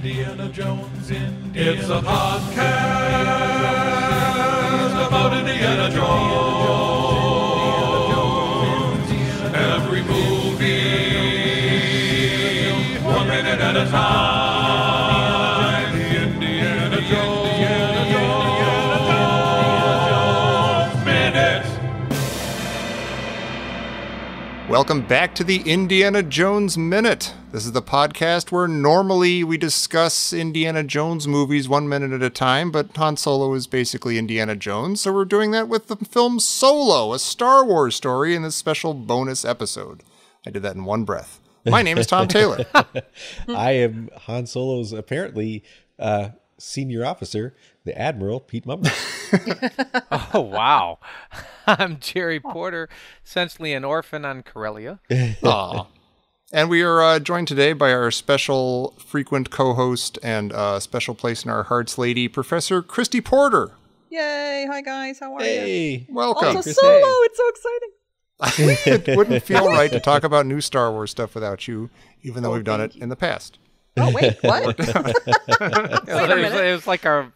Indiana Jones, It's a podcast about Indiana Jones. Every movie, 1 minute at a time. Indiana Jones Minute. Welcome back to the Indiana Jones Minute. This is the podcast where normally we discuss Indiana Jones movies 1 minute at a time, but Han Solo is basically Indiana Jones, so we're doing that with the film Solo, a Star Wars story in this special bonus episode. I did that in one breath. My name is Tom Taylor. I am Han Solo's apparently senior officer, the Admiral, Pete Mummer. Oh, wow. I'm Jerry Porter, essentially an orphan on Corellia. Aw. And we are joined today by our special frequent co-host and special place in our hearts lady, Professor Christy Porter. Yay! Hi guys, how are you? Hey, Welcome. Also Solo, it's so exciting. It wouldn't feel right to talk about new Star Wars stuff without you, even though we've done it in the past. Oh wait, what? It was like a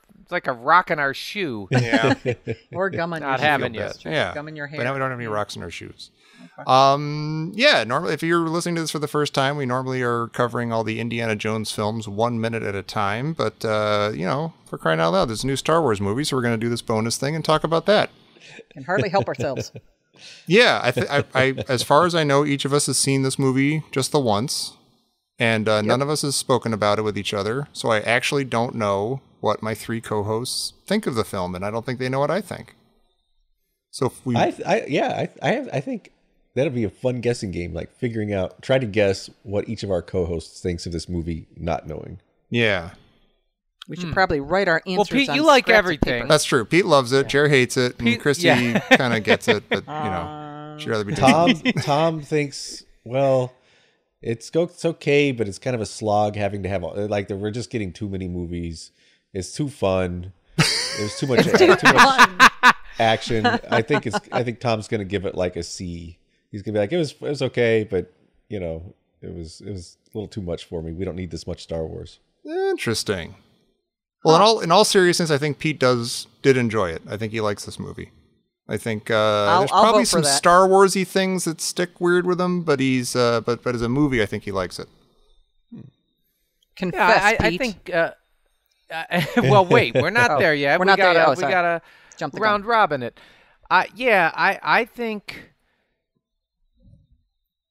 rock in our shoe. Yeah. Or gum on Not your having shoe. you. That's true. Yeah. Gum in your hair. But now we don't have any rocks in our shoes. Okay. Yeah, normally if you're listening to this for the first time, we normally are covering all the Indiana Jones films 1 minute at a time. But, for crying out loud, there's a new Star Wars movie, so we're going to do this bonus thing and talk about that. Can hardly help ourselves. Yeah, I as far as I know, each of us has seen this movie just the once. And none of us has spoken about it with each other. So I actually don't know what my three co-hosts think of the film, and I don't think they know what I think. So if we... I think that'll be a fun guessing game, like try to guess what each of our co-hosts thinks of this movie, not knowing. Yeah. We should probably write our answers. Well, Pete, on you like scraps of everything. paper. That's true. Pete loves it. Jerry hates it. And Pete- Christy yeah. kind of gets it, but, she'd rather be Tom thinks, well, it's okay, but it's kind of a slog having to have, like, we're just getting too many movies. It's too fun. There's too much, action. I think Tom's going to give it like a C. He's going to be like, it was okay, but, it was a little too much for me. We don't need this much Star Wars. Interesting. Well, in all seriousness, I think Pete did enjoy it. I think he likes this movie. I think there's I'll probably vote for some that. Star Warsy things that stick weird with him, but he's but as a movie, I think he likes it. Confess, I Pete. think... well, wait, we're not there yet. We're not there yet. Oh, We sorry. gotta Jump the round gun. robin it. I think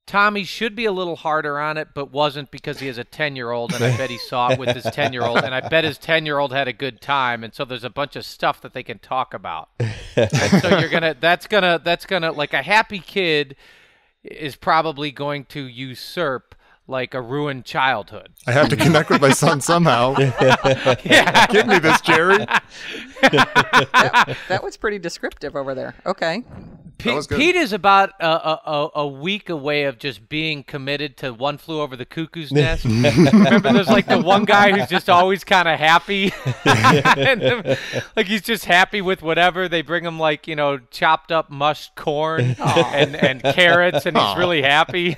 Tommy should be a little harder on it, but wasn't because he has a 10-year-old, and I bet he saw it with his 10-year-old, and I bet his 10-year-old had a good time, and so there's a bunch of stuff that they can talk about. And so that's gonna like a happy kid is probably going to usurp like a ruined childhood. I have to connect with my son somehow. Yeah. Give me this, Jerry. That was pretty descriptive over there. Okay. was good. Pete is about a week away of just being committed to One Flew Over the Cuckoo's Nest. Remember, there's like the one guy who's just always kind of happy. And, like he's just happy with whatever. They bring him like, chopped up mushed corn and carrots, and he's really happy.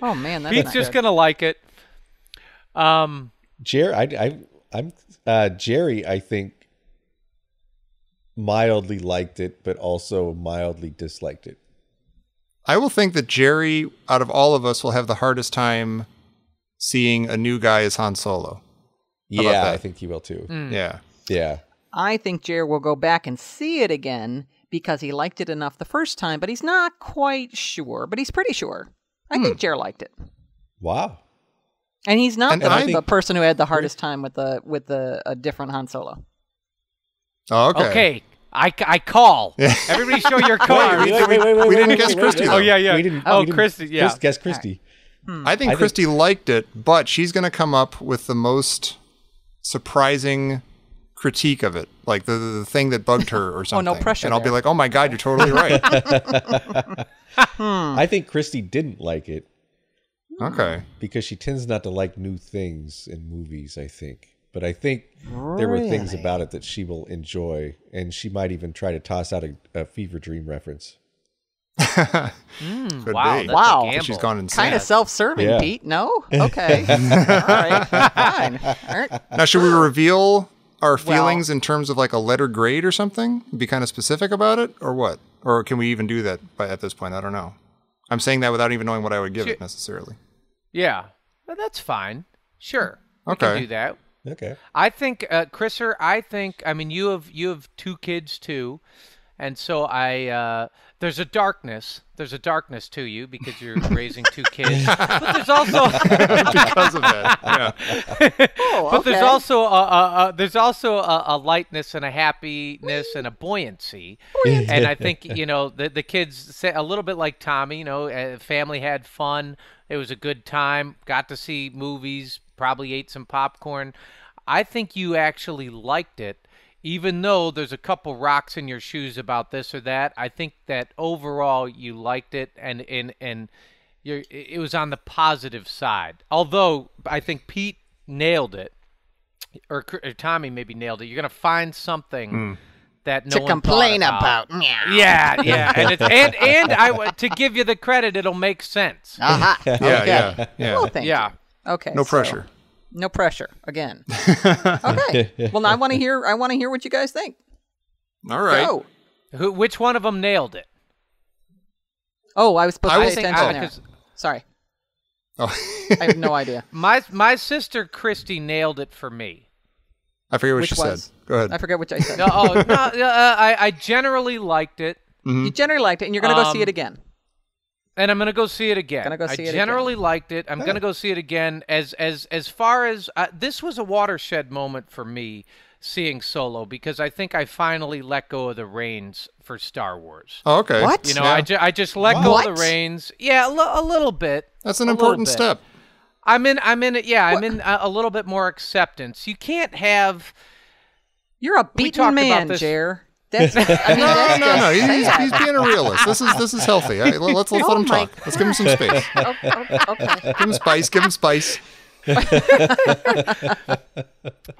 Oh man, that's Pete's not just good. going to like it. Jerry, I think, mildly liked it, but also mildly disliked it. I will think that Jerry, out of all of us, will have the hardest time seeing a new guy as Han Solo. How about Yeah, that? I think he will too. Yeah. Yeah. I think Jerry will go back and see it again because he liked it enough the first time, but he's not quite sure. But he's pretty sure. I think Jerry liked it, Wow. and he's not And the, I the think- person who had the hardest time with a different Han Solo. Oh, okay. Okay. I call. Everybody show your card. We didn't guess Christy, though. Oh, yeah. We didn't, Oh, we didn't Christy, yeah. Guess Christy. I think Christy liked it, but she's going to come up with the most surprising critique of it, like the thing that bugged her or something. no pressure And I'll be there. like, oh my God, you're totally right. I think Christy didn't like it Okay. because she tends not to like new things in movies, I think. But I think there were things about it that she will enjoy, and she might even try to toss out a Fever Dream reference. Could wow, be. that's Wow. a gamble. She's gone insane. Kind of self-serving, Yeah. Pete. No? Okay. All right. Fine. All right. Now, should we reveal our feelings in terms of like a letter grade or something? Be kind of specific about it, or what? Or can we even do that at this point? I don't know. I'm saying that without even knowing what I would give it necessarily. Yeah, well, that's fine. Sure, we Okay. can do that. Okay. I think, Chriser, I mean, you have 2 kids too, and so there's a darkness to you because you're raising 2 kids. But there's also Because of that. Yeah. Oh, but there's okay. also a lightness and a happiness and a buoyancy. And I think, the kids say a little bit like Tommy, family had fun. It was a good time. Got to see movies, probably ate some popcorn. I think you actually liked it, even though there's a couple rocks in your shoes about this or that. I think that overall you liked it, and it was on the positive side. Although I think Pete nailed it, or Tommy maybe nailed it. You're gonna find something that no To one complain thought about. Yeah, and to give you the credit, it'll make sense. Aha. Yeah, Okay. yeah. Well, thank Yeah. you. Okay. No so- pressure. No pressure. Again. Okay. Well, now I want to hear what you guys think. All right. Go. Which one of them nailed it? Oh, I was supposed to I pay will think- attention there. 'cause Sorry. Oh. I have no idea. My sister Christy nailed it for me. I forget what Which she was? said. Go ahead. I forget what I said. No, I generally liked it, You generally liked it, and you're going to go see it again. and I'm gonna go see it again. Gonna go see it I generally liked it. I'm gonna go see it again. As far as this was a watershed moment for me seeing Solo, because I think I finally let go of the reins for Star Wars. Oh, okay. What? I just let go of the What? reins. Yeah, a little bit. That's an A little important bit. step. I'm in a little bit more acceptance. You can't have. You're a talked beaten about man, this- Jer. That's, I mean, that's No. just He's sad. being a realist. This is healthy. All right, let's let him my talk. Let's give him some space. Okay. Give him spice. Give him spice.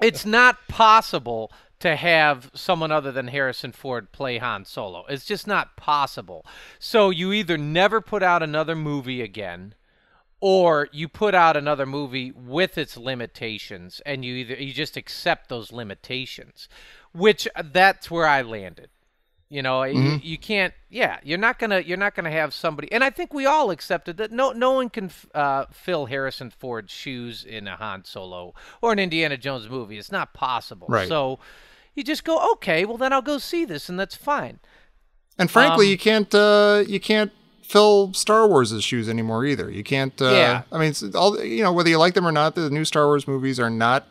It's not possible to have someone other than Harrison Ford play Han Solo. It's just not possible. So you either never put out another movie again, or you put out another movie with its limitations, and you just accept those limitations, which that's where I landed. You can't. Yeah, you're not gonna have somebody, and I think we all accepted that no one can fill Harrison Ford's shoes in a Han Solo or an Indiana Jones movie. It's not possible. Right. So you just go, okay, well then I'll go see this, and that's fine. And frankly, you can't fill Star Wars' shoes anymore either. You can't. Yeah. I mean, it's all whether you like them or not, the new Star Wars movies are not.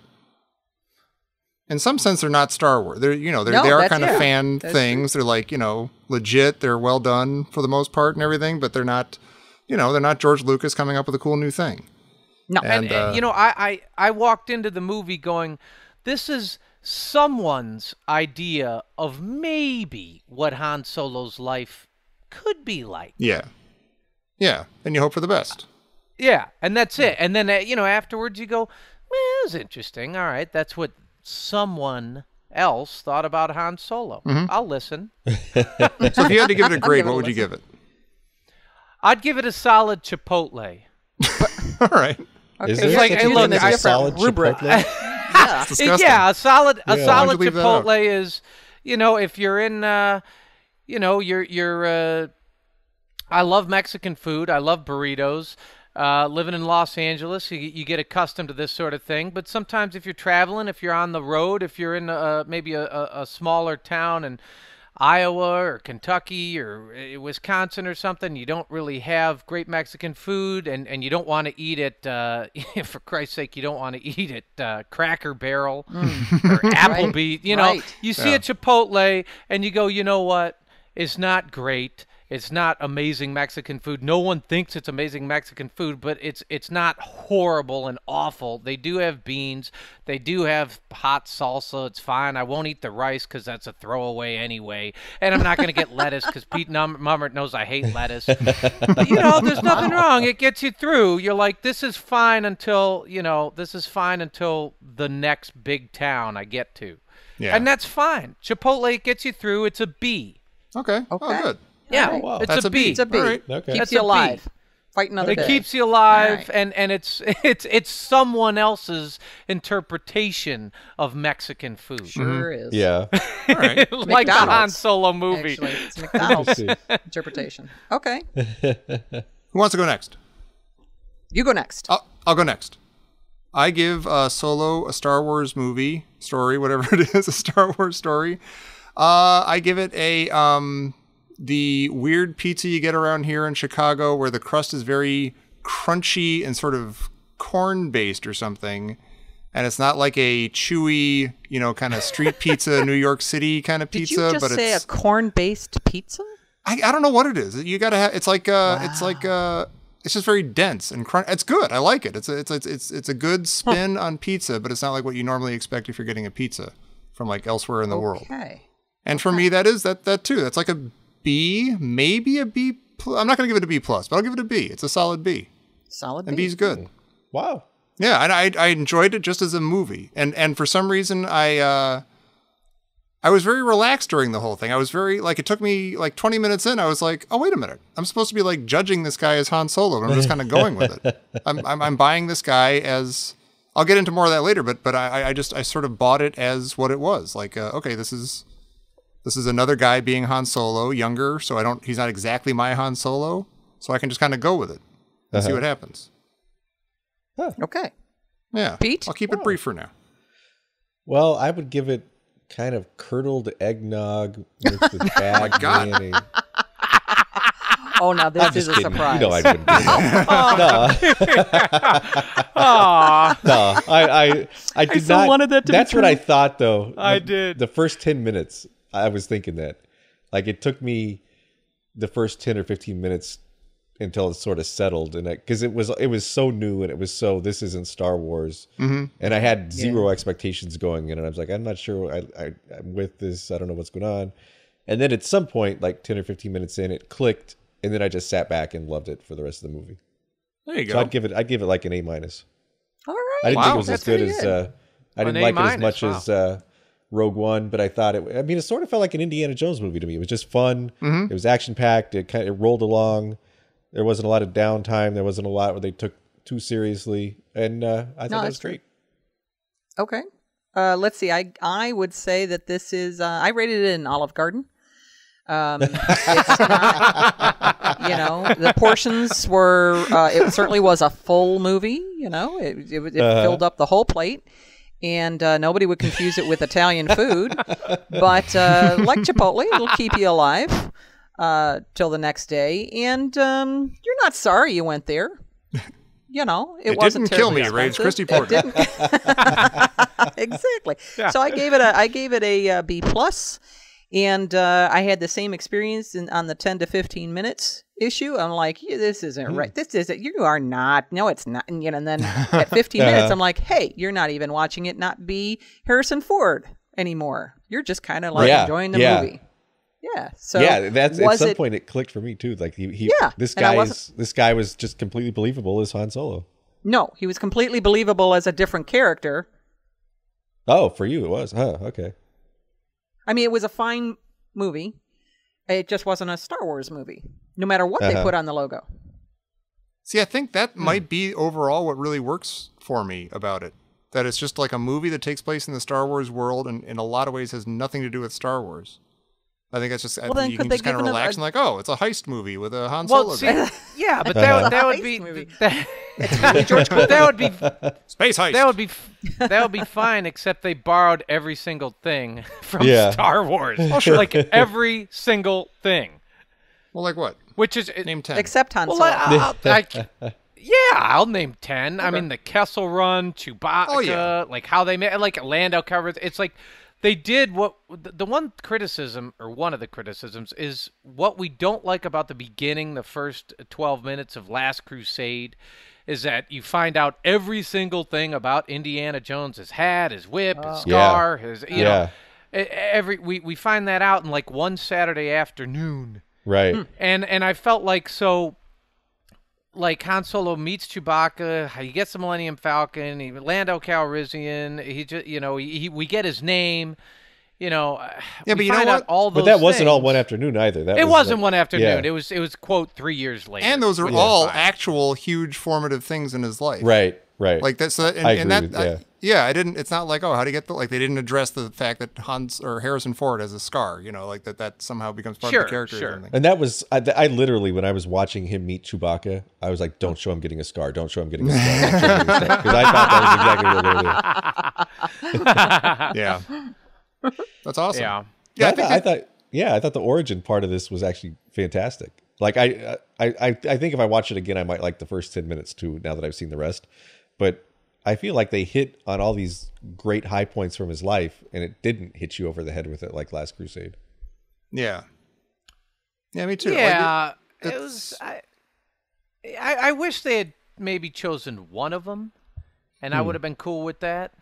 In some sense, they're not Star Wars. They are that's- kind of yeah, fan that's things. They're like legit. They're well done for the most part and everything. But they're not. They're not George Lucas coming up with a cool new thing. No. And, I walked into the movie going, this is someone's idea of maybe what Han Solo's life could be like. Yeah. And you hope for the best. Yeah, and that's it. And then, afterwards you go, it was interesting. All right, that's what someone else thought about Han Solo. I'll listen. So if you had to give it a grade, give it what a would you give it? I'd give it a solid Chipotle. All right. Okay. Is there It's like, such hey, a look, thing as I- a solid rubric. Chipotle? Yeah. It's disgusting. Yeah, a solid Why'd you leave that out? Chipotle is, if you're in, you're I love Mexican food. I love burritos. Living in Los Angeles, you get accustomed to this sort of thing. But sometimes if you're traveling, if you're on the road, if you're in maybe a smaller town in Iowa or Kentucky or Wisconsin or something, you don't really have great Mexican food, and you don't want to eat it, for Christ's sake, you don't want to eat it Cracker Barrel or Applebee's. Right. You see a Chipotle and you go, you know what? It's not great. It's not amazing Mexican food. No one thinks it's amazing Mexican food, but it's not horrible and awful. They do have beans. They do have hot salsa. It's fine. I won't eat the rice because that's a throwaway anyway. And I'm not going to get lettuce because Pete Mummert knows I hate lettuce. But, there's nothing wrong. It gets you through. You're like, this is fine until the next big town I get to. Yeah. And that's fine. Chipotle gets you through. It's a B. Okay. Oh, good. Yeah, Alright. wow. it's That's a B. It's a B. All right. Okay. Keeps That's you a B. alive. Fight another It day. keeps you alive, All right. and it's someone else's interpretation of Mexican food, Sure is. Yeah. All right. like the Han McDonald's. Solo movie. Actually, it's McDonald's See. interpretation. Okay. Who wants to go next? You go next. I'll go next. I give Solo a Star Wars movie story, whatever it is, a Star Wars story. I give it the weird pizza you get around here in Chicago where the crust is very crunchy and sort of corn-based or something. And it's not like a chewy, kind of street pizza, New York City kind of pizza. Did you just but say it's a corn-based pizza? I don't know what it is. You gotta have. It's like it's just very dense and crunch. It's good. I like it. It's a good spin on pizza, but it's not like what you normally expect if you're getting a pizza from like elsewhere in the world. Okay. And for me, that is that too. That's like a B, maybe a B. I'm not gonna give it a B plus, but I'll give it a B. It's a solid B. Solid B. And B's good. Wow. Yeah, and I enjoyed it just as a movie. And for some reason, I was very relaxed during the whole thing. I was very, it took me 20 minutes in. I was like, oh, wait a minute. I'm supposed to be judging this guy as Han Solo. And I'm just kind of going with it. I'm buying this guy as, I'll get into more of that later, but I sort of bought it as what it was. Okay, this is another guy being Han Solo, younger. So he's not exactly my Han Solo. So I can just kind of go with it and see what happens. Okay. Yeah. Pete? I'll keep it brief for now. Well, I would give it kind of curdled eggnog mixed with bad God. mayonnaise. Oh, now this I'm is just a kidding. surprise. You know I wouldn't do that. No, I did so not. wanted that to be That's what true. I thought, though. I did. The first 10 minutes, I was thinking that. It took me the first 10 or 15 minutes until it sort of settled, and because it was so new and it was so, this isn't Star Wars, and I had zero expectations going in, and I was like, I'm not sure I'm with this. I don't know what's going on. And then at some point, 10 or 15 minutes in, it clicked, and then I just sat back and loved it for the rest of the movie. There you go. So I'd give it like an A minus. All right. I didn't think it was That's as good pretty as I didn't An like it as A-, much wow. as Rogue One, but I thought it sort of felt like an Indiana Jones movie to me. It was just fun. It was action packed. It rolled along. There wasn't a lot of downtime. There wasn't a lot where they took too seriously, and I thought that was great. Okay. Let's see. I would say that this is. I rated it an Olive Garden. It's not, the portions were. It certainly was a full movie. It filled up the whole plate, and nobody would confuse it with Italian food. But like Chipotle, it'll keep you alive till the next day, and you're not sorry you went there. It wasn't didn't kill me. terribly It raised expensive. Christy Porter. It didn't. Exactly. So I gave it a B plus, and I had the same experience on the 10 to 15 minutes issue. I'm like, this isn't right. This isn't. You are not. No, it's not. And then at 15 minutes, I'm like, hey, you're not even watching it not be Harrison Ford anymore. You're just kind of enjoying the movie. Yeah. So that's at some point it clicked for me too. This guy was just completely believable as Han Solo. No, he was completely believable as a different character. Oh, for you it was, huh? Okay. I mean, it was a fine movie. It just wasn't a Star Wars movie, no matter what they put on the logo. See, I think that might be overall what really works for me about it. That it's just like a movie that takes place in the Star Wars world and in a lot of ways has nothing to do with Star Wars. I think that's just, you can just kind of relax and it's a heist movie with a Han Solo guy. Yeah, but that would be that would be Space heist. That would be fine, except they borrowed every single thing from Star Wars. Oh, sure. Like every single thing. Well, like what? Which is Name 10. Except Han Solo. I'll name 10. Okay. I mean, the Kessel Run, Chewbacca, like how they made, like Lando covers. It's like they did what the one criticism, or one of the criticisms, is what we don't like about the beginning, the first 12 minutes of Last Crusade, is that you find out every single thing about Indiana Jones, his hat, his whip, his scar, his, you know, we find that out in like one Saturday afternoon. Right. And I felt like, so, like Han Solo meets Chewbacca, he gets the Millennium Falcon, Lando Calrissian, he just, we get his name, Yeah, but you know find what? out all those But that wasn't all things. one afternoon either. That It was wasn't like- one afternoon. yeah. It was quote 3 years later. And those are which is all fine. actual huge formative things in his life. Right. Like that. So that, and, I and agree that, with- yeah, I didn't. It's not like, oh, how do you get the, like, they didn't address the fact that Hans or Harrison Ford has a scar. Like that somehow becomes part of the character. Or something. And that was, I literally, when I was watching him meet Chewbacca, I was like, don't show him getting a scar. Don't show him getting a scar. Because I thought that was exactly what they were doing. Yeah. That's awesome. Yeah. Yeah, I thought the origin part of this was actually fantastic. Like I think if I watch it again, I might like the first 10 minutes too, now that I've seen the rest. But I feel like they hit on all these great high points from his life, and it didn't hit you over the head with it like Last Crusade. Yeah. Yeah, me too. Yeah, Like, it was. I wish they had maybe chosen one of them, and I would have been cool with that.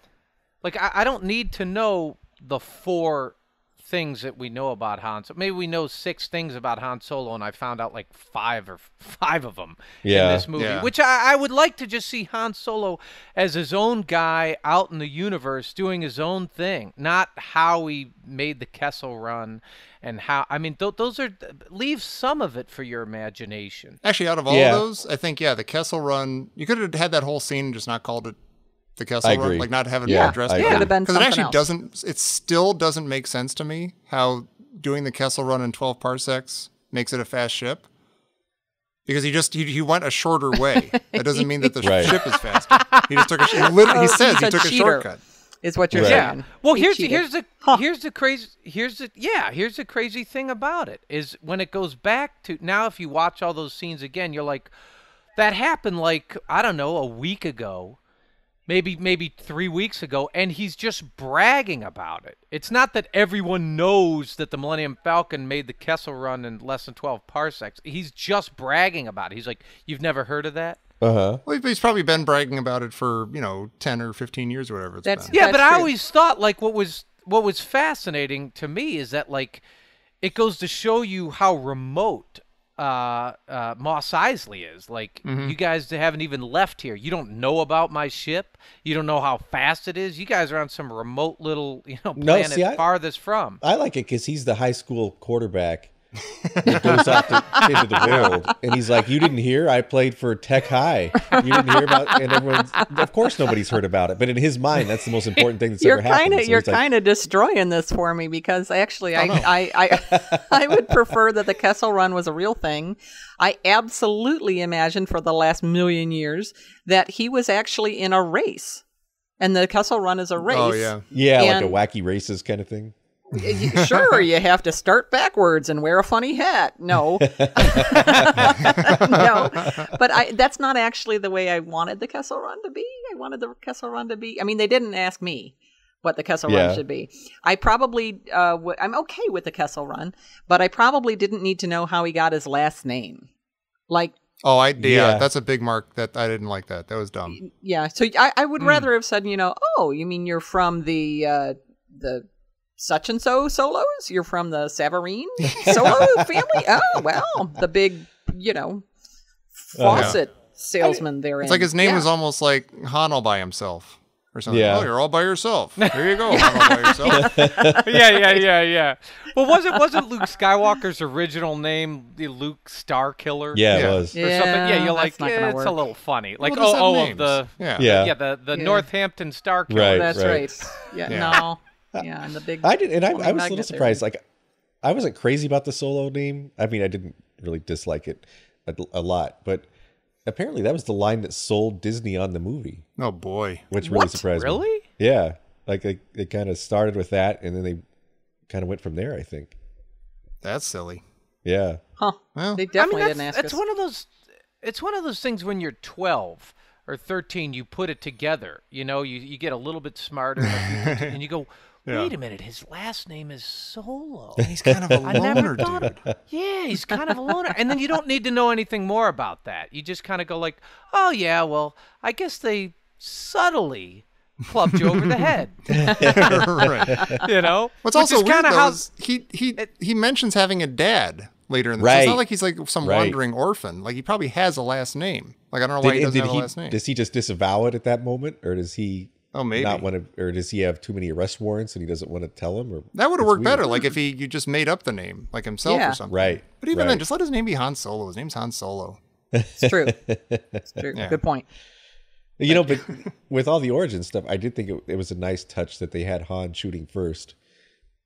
Like, I don't need to know the 4 things that we know about Han. So maybe we know 6 things about Han Solo, and I found out like 5 of them in this movie. Yeah. Which I would like to just see Han Solo as his own guy out in the universe doing his own thing, not how he made the Kessel Run and how. I mean, those are, leave some of it for your imagination. Actually, out of all of those, I think the Kessel Run. You could have had that whole scene and just not called it the Kessel I Run, agree. like not have it Yeah, addressed. I It could have been Because it something actually else. doesn't. It still doesn't make sense to me how doing the Kessel Run in 12 parsecs makes it a fast ship. Because he went a shorter way. That doesn't mean that the Right. ship is faster. He just took a. Literally, he says he's he a took a cheater. shortcut. Is what you're Right. saying. Well, He here's cheated. the crazy thing about it is when it goes back to now. If you watch all those scenes again, you're like, that happened like, I don't know, a week ago, maybe 3 weeks ago, and he's just bragging about it. It's not that everyone knows that the Millennium Falcon made the Kessel Run in less than 12 parsecs. He's just bragging about it. He's like, you've never heard of that? Uh-huh. Well, he's probably been bragging about it for 10 or 15 years or whatever it's That's- been. Yeah, but I true. always thought, like, what was fascinating to me is that, like, it goes to show you how remote Mos Eisley is. Like, you guys haven't even left here. You don't know about my ship. You don't know how fast it is. You guys are on some remote little, planet see, farthest from. I like it because he's the high school quarterback that goes off into the world, and he's like, "You didn't hear? I played for Tech High. You didn't hear about?" And everyone's, of course, nobody's heard about it. But in his mind, that's the most important thing that's You're ever happened. So you're he's like, kind of destroying this for me because actually I would prefer that the Kessel Run was a real thing. I absolutely imagined for the last million years that he was actually in a race, and the Kessel Run is a race. Oh, yeah. yeah, like And- a wacky races kind of thing. Sure, you have to start backwards and wear a funny hat. No, no, but that's not actually the way I wanted the Kessel Run to be. I wanted the Kessel Run to be. I mean, they didn't ask me what the Kessel Run should be. I probably, I'm okay with the Kessel Run, but I probably didn't need to know how he got his last name. Like, Oh, Yeah. that's a big mark that I didn't like that. That was dumb. yeah. So I would rather have said, oh, you mean you're from the such and so Solos? You're from the Savarine Solo family? Oh, well, the big, faucet salesman there. It's like his name is almost like Han all by himself or something. Yeah. Oh, you're all by yourself. There you go, Han all by yourself. yeah. Well, wasn't Luke Skywalker's original name the Luke Starkiller? Yeah, Yeah. it was. Or something? Yeah, you're like, that's not gonna it's work. a little funny. Like, We'll just have of names. the Yeah. the Yeah. Northampton Starkiller. Right. That's right. Yeah, Yeah. no. Yeah, and the big. I did, and I was a little magnet surprised. Like, I wasn't crazy about the Solo name. I mean, I didn't really dislike it a lot, but apparently that was the line that sold Disney on the movie, Oh, boy. which really surprised me. Really? Yeah, like they kind of started with that, and then they kind of went from there. I think. That's silly. Yeah. Huh. Well, They definitely didn't ask it's us. one of those. It's one of those things when you're 12 or 13, you put it together. You get a little bit smarter, and you go, wait a minute, his last name is Solo. he's kind of a I never loner, thought dude. of. Yeah, he's kind of a loner, and then you don't need to know anything more about that. You just kind of go like, oh yeah, well, I guess they subtly clubbed you over the head. Right. What's Which also is weird kinda though how- is he mentions having a dad later in the. So Right. it's not like he's like some Right. wandering orphan. Like he probably has a last name. Like I don't know why he doesn't have a last name. Does he just disavow it at that moment, or does he Oh, maybe. not want to, or does he have too many arrest warrants and he doesn't want to tell him? Or That would have it's worked better, weird. like if you just made up the name, like himself Yeah. or something. Right. But even then, right. just let his name be Han Solo. His name's Han Solo. It's true. It's true. Yeah. Good point. You know, but with all the origin stuff, I did think it was a nice touch that they had Han shooting first,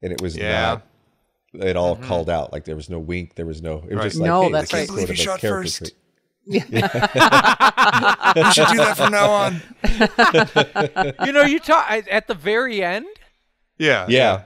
and it was not at all called out. Like there was no wink, there was no. It was Right. just like, No, hey, that's this is right. I can't believe sort you of a shot character first. trait. You should do that from now on. You know, you talk at the very end. Yeah. Yeah,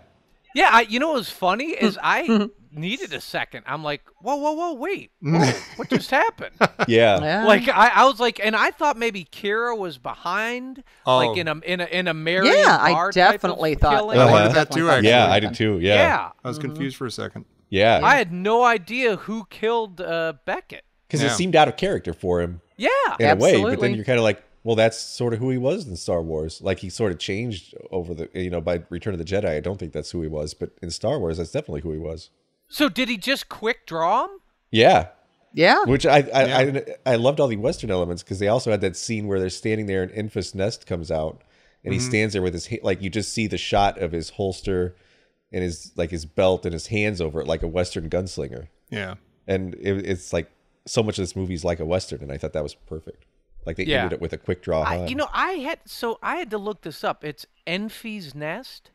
Yeah, you know what was funny is I needed a second. I'm like, whoa, wait, whoa, what just happened? yeah. Yeah. Like I was like, and I thought maybe Kira was behind, like in a Marion Yeah, I Barr type of definitely thought- killing. I Uh-huh. wondered that too, actually. Yeah, I did too. Yeah, I was confused for a second. Yeah. I had no idea who killed Beckett. Because Yeah. it seemed out of character for him Yeah, in a way, but Absolutely. then you're kind of like, well, that's sort of who he was in Star Wars. Like he sort of changed over by Return of the Jedi. I don't think that's who he was, but in Star Wars, that's definitely who he was. So did he just quick draw him? Yeah. Yeah. Which I loved all the Western elements because they also had that scene where they're standing there and Enfys Nest comes out and he stands there with his like you just see the shot of his holster and his belt and his hands over it like a Western gunslinger. Yeah. And it's like so much of this movie is like a Western, and I thought that was perfect. Like they Yeah. ended it with a quick draw. Han. I had to look this up. It's Enfys Nest.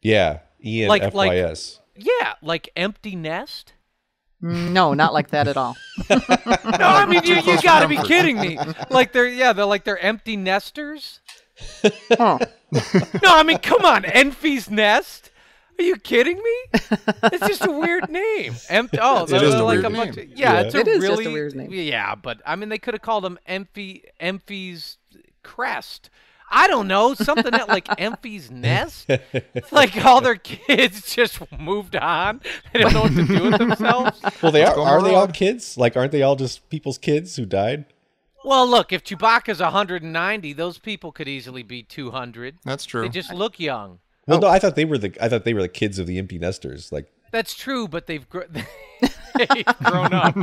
Yeah, Like- ENFYS. Yeah, like empty nest. No, not like that at all. No, I mean you got to be kidding me. Like they're empty nesters. Huh. No, I mean come on, Enfys Nest. Are you kidding me? It's just a weird name. It is a weird name. Yeah, it's It is just a really weird name. Yeah, but I mean they could have called him Enfys Crest. I don't know, something that like Enfys Nest. Like all their kids just moved on. They don't know what to do with themselves. Well, they go are they all abroad. kids? Like, aren't they all just people's kids who died? Well, look, if Chewbacca's 190, those people could easily be 200. That's true. They just look young. Well, no, I thought they were the kids of the empty nesters. Like, That's true, but they've they've grown up.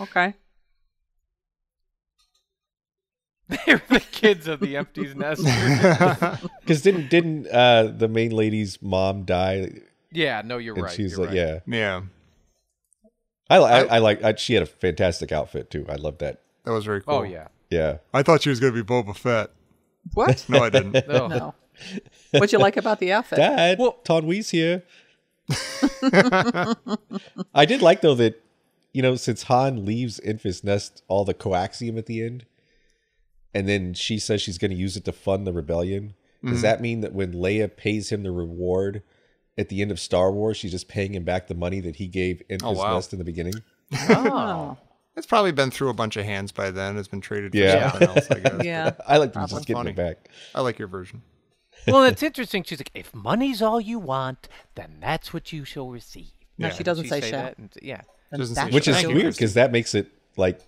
Okay. They're the kids of the empty nest. because didn't the main lady's mom die? Yeah, no, you're And right. she's you're like, right. yeah. Yeah. I like. She had a fantastic outfit too. I love that. That was very cool. Oh yeah. Yeah. I thought she was going to be Boba Fett. What? No, I didn't. No. No. What'd you like about the outfit? Dad, Well- Tonwee's here. I did like though that, since Han leaves Enfys Nest all the coaxium at the end, and then she says she's going to use it to fund the rebellion. Does that mean that when Leia pays him the reward at the end of Star Wars, she's just paying him back the money that he gave Enfys wow. Nest in the beginning? Oh. It's probably been through a bunch of hands by then. It's been traded for Yeah. something else, I guess. Yeah. I like to just getting Funny. it back. I like your version. Well, it's interesting. She's like, if money's all you want, then that's what you shall receive. No, Yeah. she doesn't She say say shall. that, and, yeah. Doesn't say That's Which is Thank you, weird Christy. because that makes it like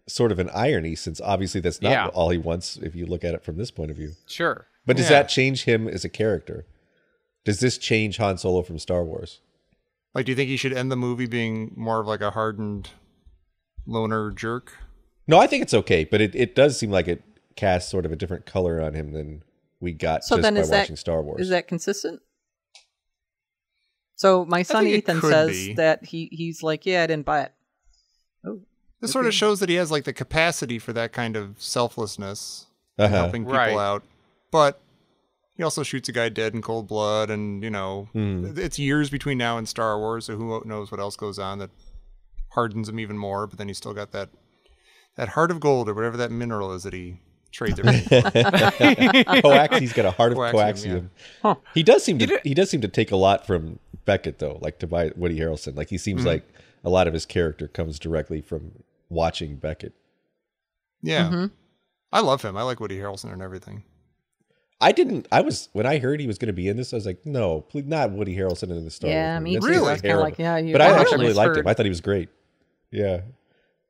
sort of an irony, since obviously that's not Yeah. all he wants if you look at it from this point of view. Sure. But does Yeah. that change him as a character? Does this change Han Solo from Star Wars? Like, do you think he should end the movie being more of like a hardened loner jerk? No, I think it's okay, but it does seem like it casts sort of a different color on him than we got So just then by is that watching Star Wars. is that consistent? So my son think it Ethan could says be. that he's like, yeah, I didn't buy it. This sort of shows that he has like the capacity for that kind of selflessness, Uh-huh. helping people Right. out. But he also shoots a guy dead in cold blood, and it's years between now and Star Wars, so who knows what else goes on that hardens him even more. But then he's still got that heart of gold or whatever that mineral is that he trades everything for. He's got a heart of Coaxium, coaxium. He does seem to take a lot from Beckett though, like to buy Woody Harrelson. Like he seems like a lot of his character comes directly from watching Beckett. Yeah. I love him. I like Woody Harrelson and everything. When I heard he was going to be in this, I was like, no, please, not Woody Harrelson in the Star Yeah, Wars. me That's too. just I was kinda terrible. like, yeah, you But I are actually really liked him. absurd. I thought he was great. Yeah.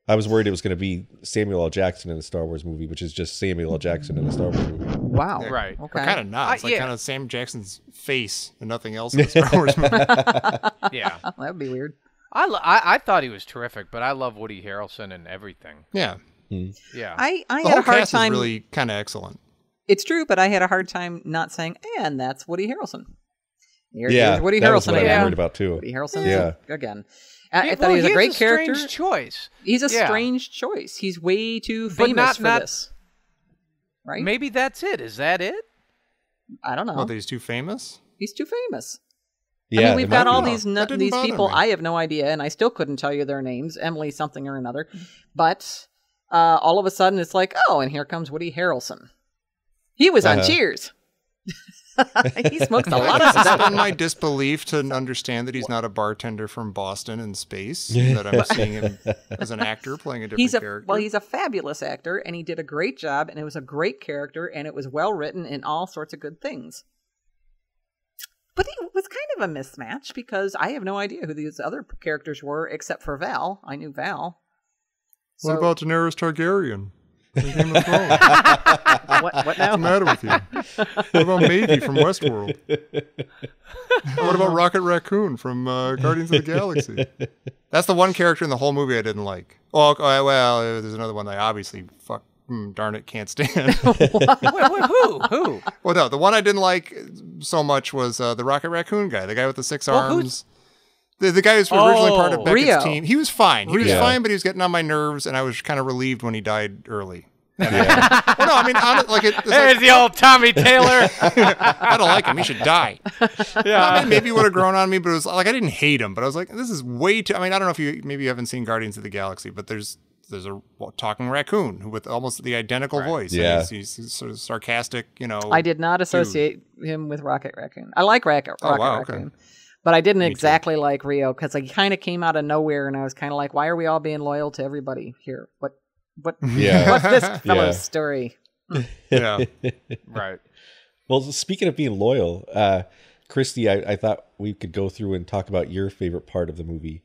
I was worried it was going to be Samuel L. Jackson in a Star Wars movie, which is just Samuel L. Jackson in a Star Wars movie. Wow. Right. Or Okay. kind of not. It's like yeah. kind of Sam Jackson's face and nothing else in the Star Wars movie. Yeah. That would be weird. I thought he was terrific, but I love Woody Harrelson and everything. Yeah. Yeah. I The had whole a hard cast time. is really kind of excellent. It's true, but I had a hard time not saying, and that's Woody Harrelson. Yeah, here's Woody that was Harrelson what I was again. worried about too. Woody Harrelson, Yeah. again. I thought he was a great character. Strange choice. He's a Yeah. strange choice. He's way too But famous for not- this. Right? Maybe that's it. Is that it? I don't know. Oh, that he's too famous? He's too famous. Yeah, I mean, we've got there might all be. these That didn't these bother people. me. I have no idea, and I still couldn't tell you their names. Emily something or another. But all of a sudden, it's like, oh, and here comes Woody Harrelson. He was on Cheers. He smokes a lot of It's stuff. been my disbelief to understand that he's not a bartender from Boston in space. That I'm seeing him as an actor playing a different character. He's a fabulous actor, and he did a great job, and it was a great character, and it was well written, and all sorts of good things. But it was kind of a mismatch because I have no idea who these other characters were except for Val. I knew Val. What about Daenerys Targaryen? from Game of Thrones? What now? What's the matter with you? What about Mavie from Westworld? What about Rocket Raccoon from Guardians of the Galaxy? That's the one character in the whole movie I didn't like. Oh, well, there's another one that I obviously darn it, can't stand. Who? Well, no, the one I didn't like so much was the Rocket Raccoon guy, the guy with the six arms. The guy who's originally part of Beckett's Rio. team. He was fine. He was Rio. fine, but he was getting on my nerves, and I was kind of relieved when he died early. Well, no, I mean, it's There's like, the old Tommy Taylor. I don't like him. He should die. Yeah, I mean, maybe he would have grown on me, but it was like I didn't hate him, but I was like, this is way too. I mean, I don't know if you haven't seen Guardians of the Galaxy, but there's a talking raccoon with almost the identical voice. Yeah. And he's sort of sarcastic, I did not associate him with Rocket Raccoon. I like Rocket wow, Raccoon. okay. But I didn't exactly like Rio because he kind of came out of nowhere, and I was kind of like, why are we all being loyal to everybody here? What's this fellow's story? Yeah. Right. Well, speaking of being loyal, Christy, I thought we could go through and talk about your favorite part of the movie.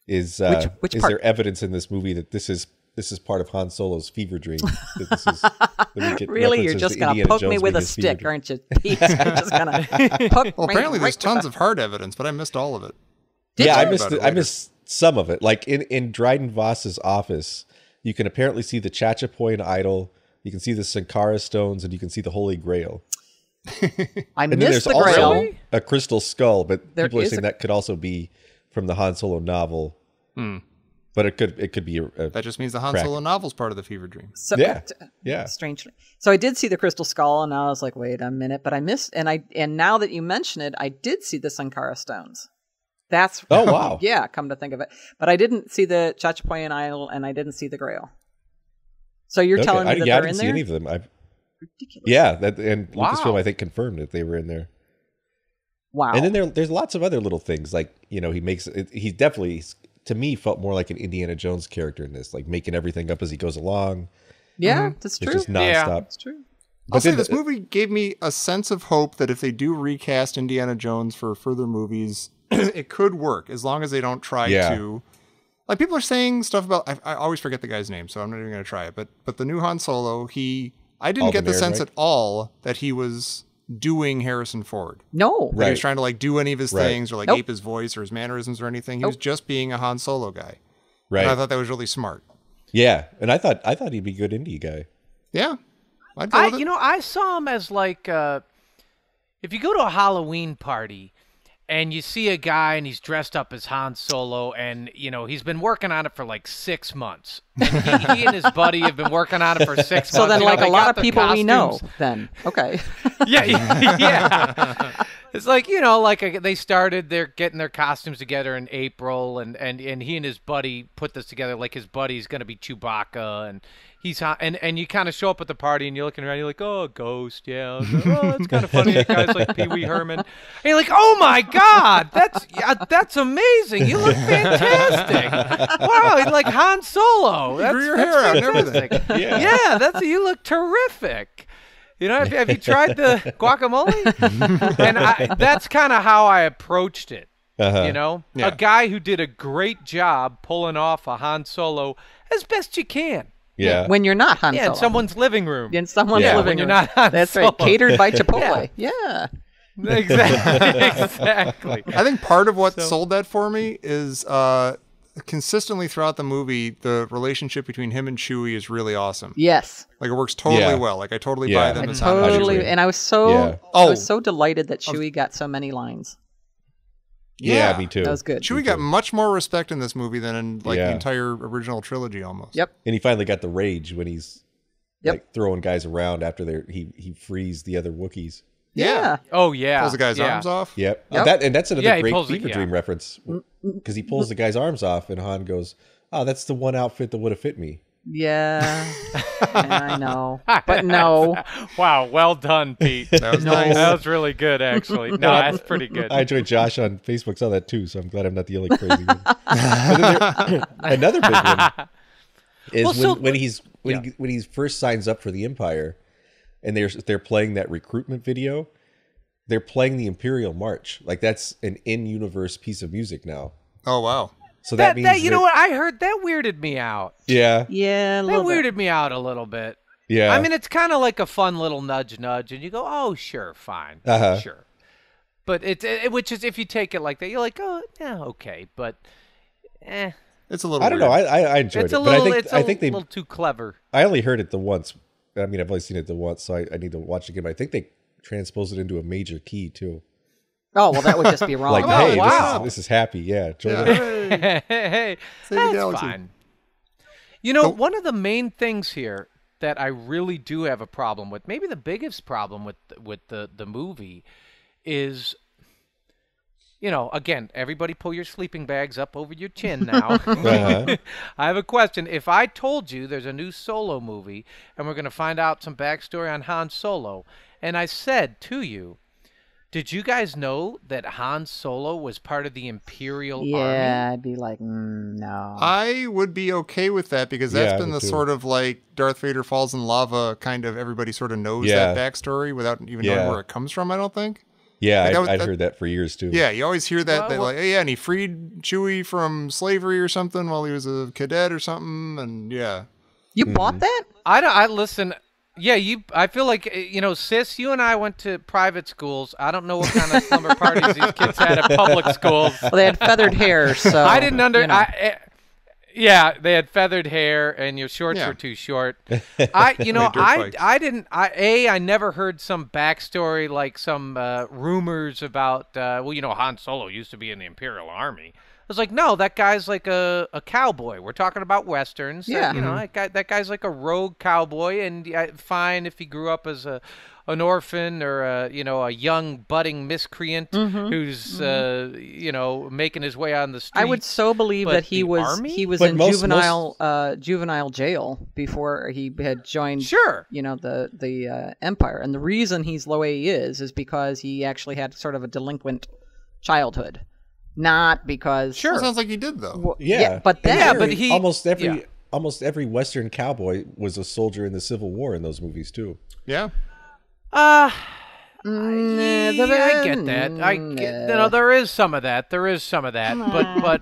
Is Which is part? there evidence in this movie that this is part of Han Solo's fever dream? That this is, that we get Really, you're references just to going to Indiana poke me Jones with a being his fever stick, dream. aren't you, Pete? You're just going to poke Well, me apparently right there's with tons the- of hard evidence, but I missed all of it. Yeah, I Talk missed about it I later. missed some of it. Like in Dryden Voss's office, you can apparently see the Chachapoyan idol, you can see the Sankara stones, and you can see the Holy Grail. I And then missed there's the also Grail. a crystal skull, but There people are is saying a- that could also be from the Han Solo novel. But it could be a That just means the Han Crack. Solo novel's part of the fever dream. So, yeah. Strangely. So I did see the crystal skull, and I was like, wait a minute. But I missed, and now that you mention it, I did see the Sankara stones. That's Oh, wow. Yeah, come to think of it. But I didn't see the Chachapoyan idol, and I didn't see the Grail. So you're telling me that I they're didn't in see there? any of them. Ridiculous. Yeah, and Wow. Lucasfilm I think confirmed that they were in there. Wow. And then there's lots of other little things like he definitely to me felt more like an Indiana Jones character in this, like making everything up as he goes along. yeah, that's It's true. just nonstop. That's true. I'll say then this movie gave me a sense of hope that if they do recast Indiana Jones for further movies, it could work as long as they don't try Yeah. to. Like people are saying stuff about. I always forget the guy's name, so I'm not even going to try it. But the new Han Solo, I didn't get the Alden sense Ehrenreich? at all that he was doing Harrison Ford. No. That he Right. was trying to like do any of his Right. things or like Nope. ape his voice or his mannerisms or anything. He was just being a Han Solo guy. Right. And I thought that was really smart. Yeah, and I thought he'd be a good indie guy. Yeah. I'd go with it. I saw him as like, if you go to a Halloween party and you see a guy and he's dressed up as Han Solo and, he's been working on it for like 6 months. And he and his buddy have been working on it for 6 months. So then, like they a lot got of the people we know, costumes. then. Okay. Yeah. It's like, they started, they're getting their costumes together in April, and he and his buddy put this together. Like his buddy's going to be Chewbacca, and he's and you kind of show up at the party, and you're looking around, you're like, oh, a ghost, yeah. Oh, that's kind of funny. The guy's like Pee Wee Herman. And you're like, oh my God, that's amazing. You look fantastic. Wow, he's like Han Solo. That's, grew your hair out and everything. fantastic. Yeah, you look terrific. Have you tried the guacamole? And that's kind of how I approached it. Uh-huh. Yeah. A guy who did a great job pulling off a Han Solo as best you can. Yeah. When you're not Han Yeah, Solo. in someone's living room. In someone's Yeah, living when you're room. not Han That's Solo. right. Catered by Chipotle. Yeah. Exactly. I think part of what sold that for me is consistently throughout the movie, the relationship between him and Chewie is really awesome. Yes. Like it works totally Yeah. well. Like I totally buy them I as Han and Totally. Chewie. And I was so Yeah. I was so delighted that Chewie got so many lines. Yeah, me too. That was good. Chewie got much more respect in this movie than in like the Yeah. entire original trilogy almost. Yep. And he finally got the rage when he's Yep. like throwing guys around after he frees the other Wookiees. Yeah. Oh yeah. Pulls the guy's yeah. arms off. Yep. Yep. That's another Yeah, he great pulls the- Fever yeah. Dream reference because he pulls the guy's arms off and Han goes, "Oh, that's the one outfit that would have fit me." Yeah. Yeah, I know. But no. Wow, well done, Pete. That was nice. That was really good, actually. No, that's pretty good. I enjoyed Josh on Facebook saw that too, so I'm glad I'm not the only crazy one. But then another big one is Well, so- when he first signs up for the Empire, and they're playing that recruitment video. They're playing the Imperial March, like that's an in-universe piece of music now. Oh wow. So that means you know what I heard that weirded me out. Yeah, Yeah, a That little bit. weirded me out a little bit. yeah. I mean, it's kind of like a fun little nudge, and you go, "Oh, sure, fine, Uh-huh. sure." But which is if you take it like that, you're like, "Oh, yeah, okay," but It's a little I don't know. weird. I enjoyed it's it, a little, but it's I a think they. little too clever. I only heard it the once. I mean, I've only seen it the once, so I need to watch it again. But I think they transpose it into a major key too. Oh, well, that would just be wrong. Like, Oh, hey, wow. this is happy. Yeah, join Yeah. it. Hey, the that's galaxy. fine. You know, one of the main things here that I really do have a problem with, maybe the biggest problem with the movie, is, you know, again, everybody pull your sleeping bags up over your chin now. Uh-huh. I have a question. If I told you there's a new Solo movie and we're going to find out some backstory on Han Solo, and I said to you, did you guys know that Han Solo was part of the Imperial Army? Yeah, I'd be like, no. I would be okay with that because that's Yeah, been me the too. sort of like Darth Vader falls in lava kind of everybody sort of knows Yeah. that backstory without even Yeah. knowing where it comes from, I don't think. Yeah, Like, that was- I'd that- heard that for years too. Yeah, you always hear that, Well, like, oh, yeah, and he freed Chewie from slavery or something while he was a cadet or something, and yeah. You bought that? I listen. Yeah, I feel like sis. You and I went to private schools. I don't know what kind of slumber parties these kids had at public schools. Well, they had feathered hair, so I didn't you know. Yeah, they had feathered hair, and your shorts Yeah. were too short. I dirt bikes. didn't. I never heard some backstory like some rumors about. Han Solo used to be in the Imperial Army. I was like, no, that guy's like a cowboy. We're talking about westerns. Yeah. That guy's like a rogue cowboy, and fine if he grew up as an orphan or a young budding miscreant who's making his way on the street. I would so believe But that he the was army? he was But in most- juvenile jail before he had joined Sure. the Empire. And the reason he's the way he is because he actually had sort of a delinquent childhood. Not because Sure. Sounds like he did, though. Yeah. but then Yeah, but he almost every yeah. almost every Western cowboy was a soldier in the Civil War in those movies too. Yeah. I get that. There is some of that. There is some of that. But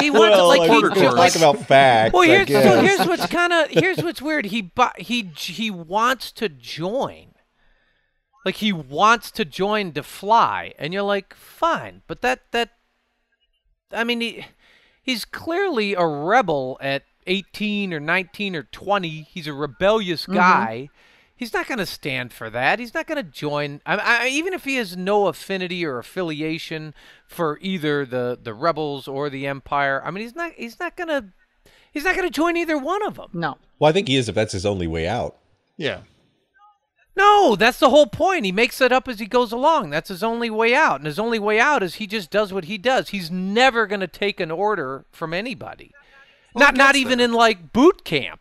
he wants Talk about facts. Well, I guess. here's what's weird. He wants to join. Like he wants to join to fly, and you're like, fine, but he's clearly a rebel at 18 or 19 or 20. He's a rebellious guy. He's not going to stand for that. He's not going to join. Even if he has no affinity or affiliation for either the rebels or the Empire, he's not going to join either one of them. No. Well, I think he is if that's his only way out. Yeah. No, that's the whole point. He makes it up as he goes along. That's his only way out. And his only way out is he just does what he does. He's never going to take an order from anybody. Not even in like boot camp.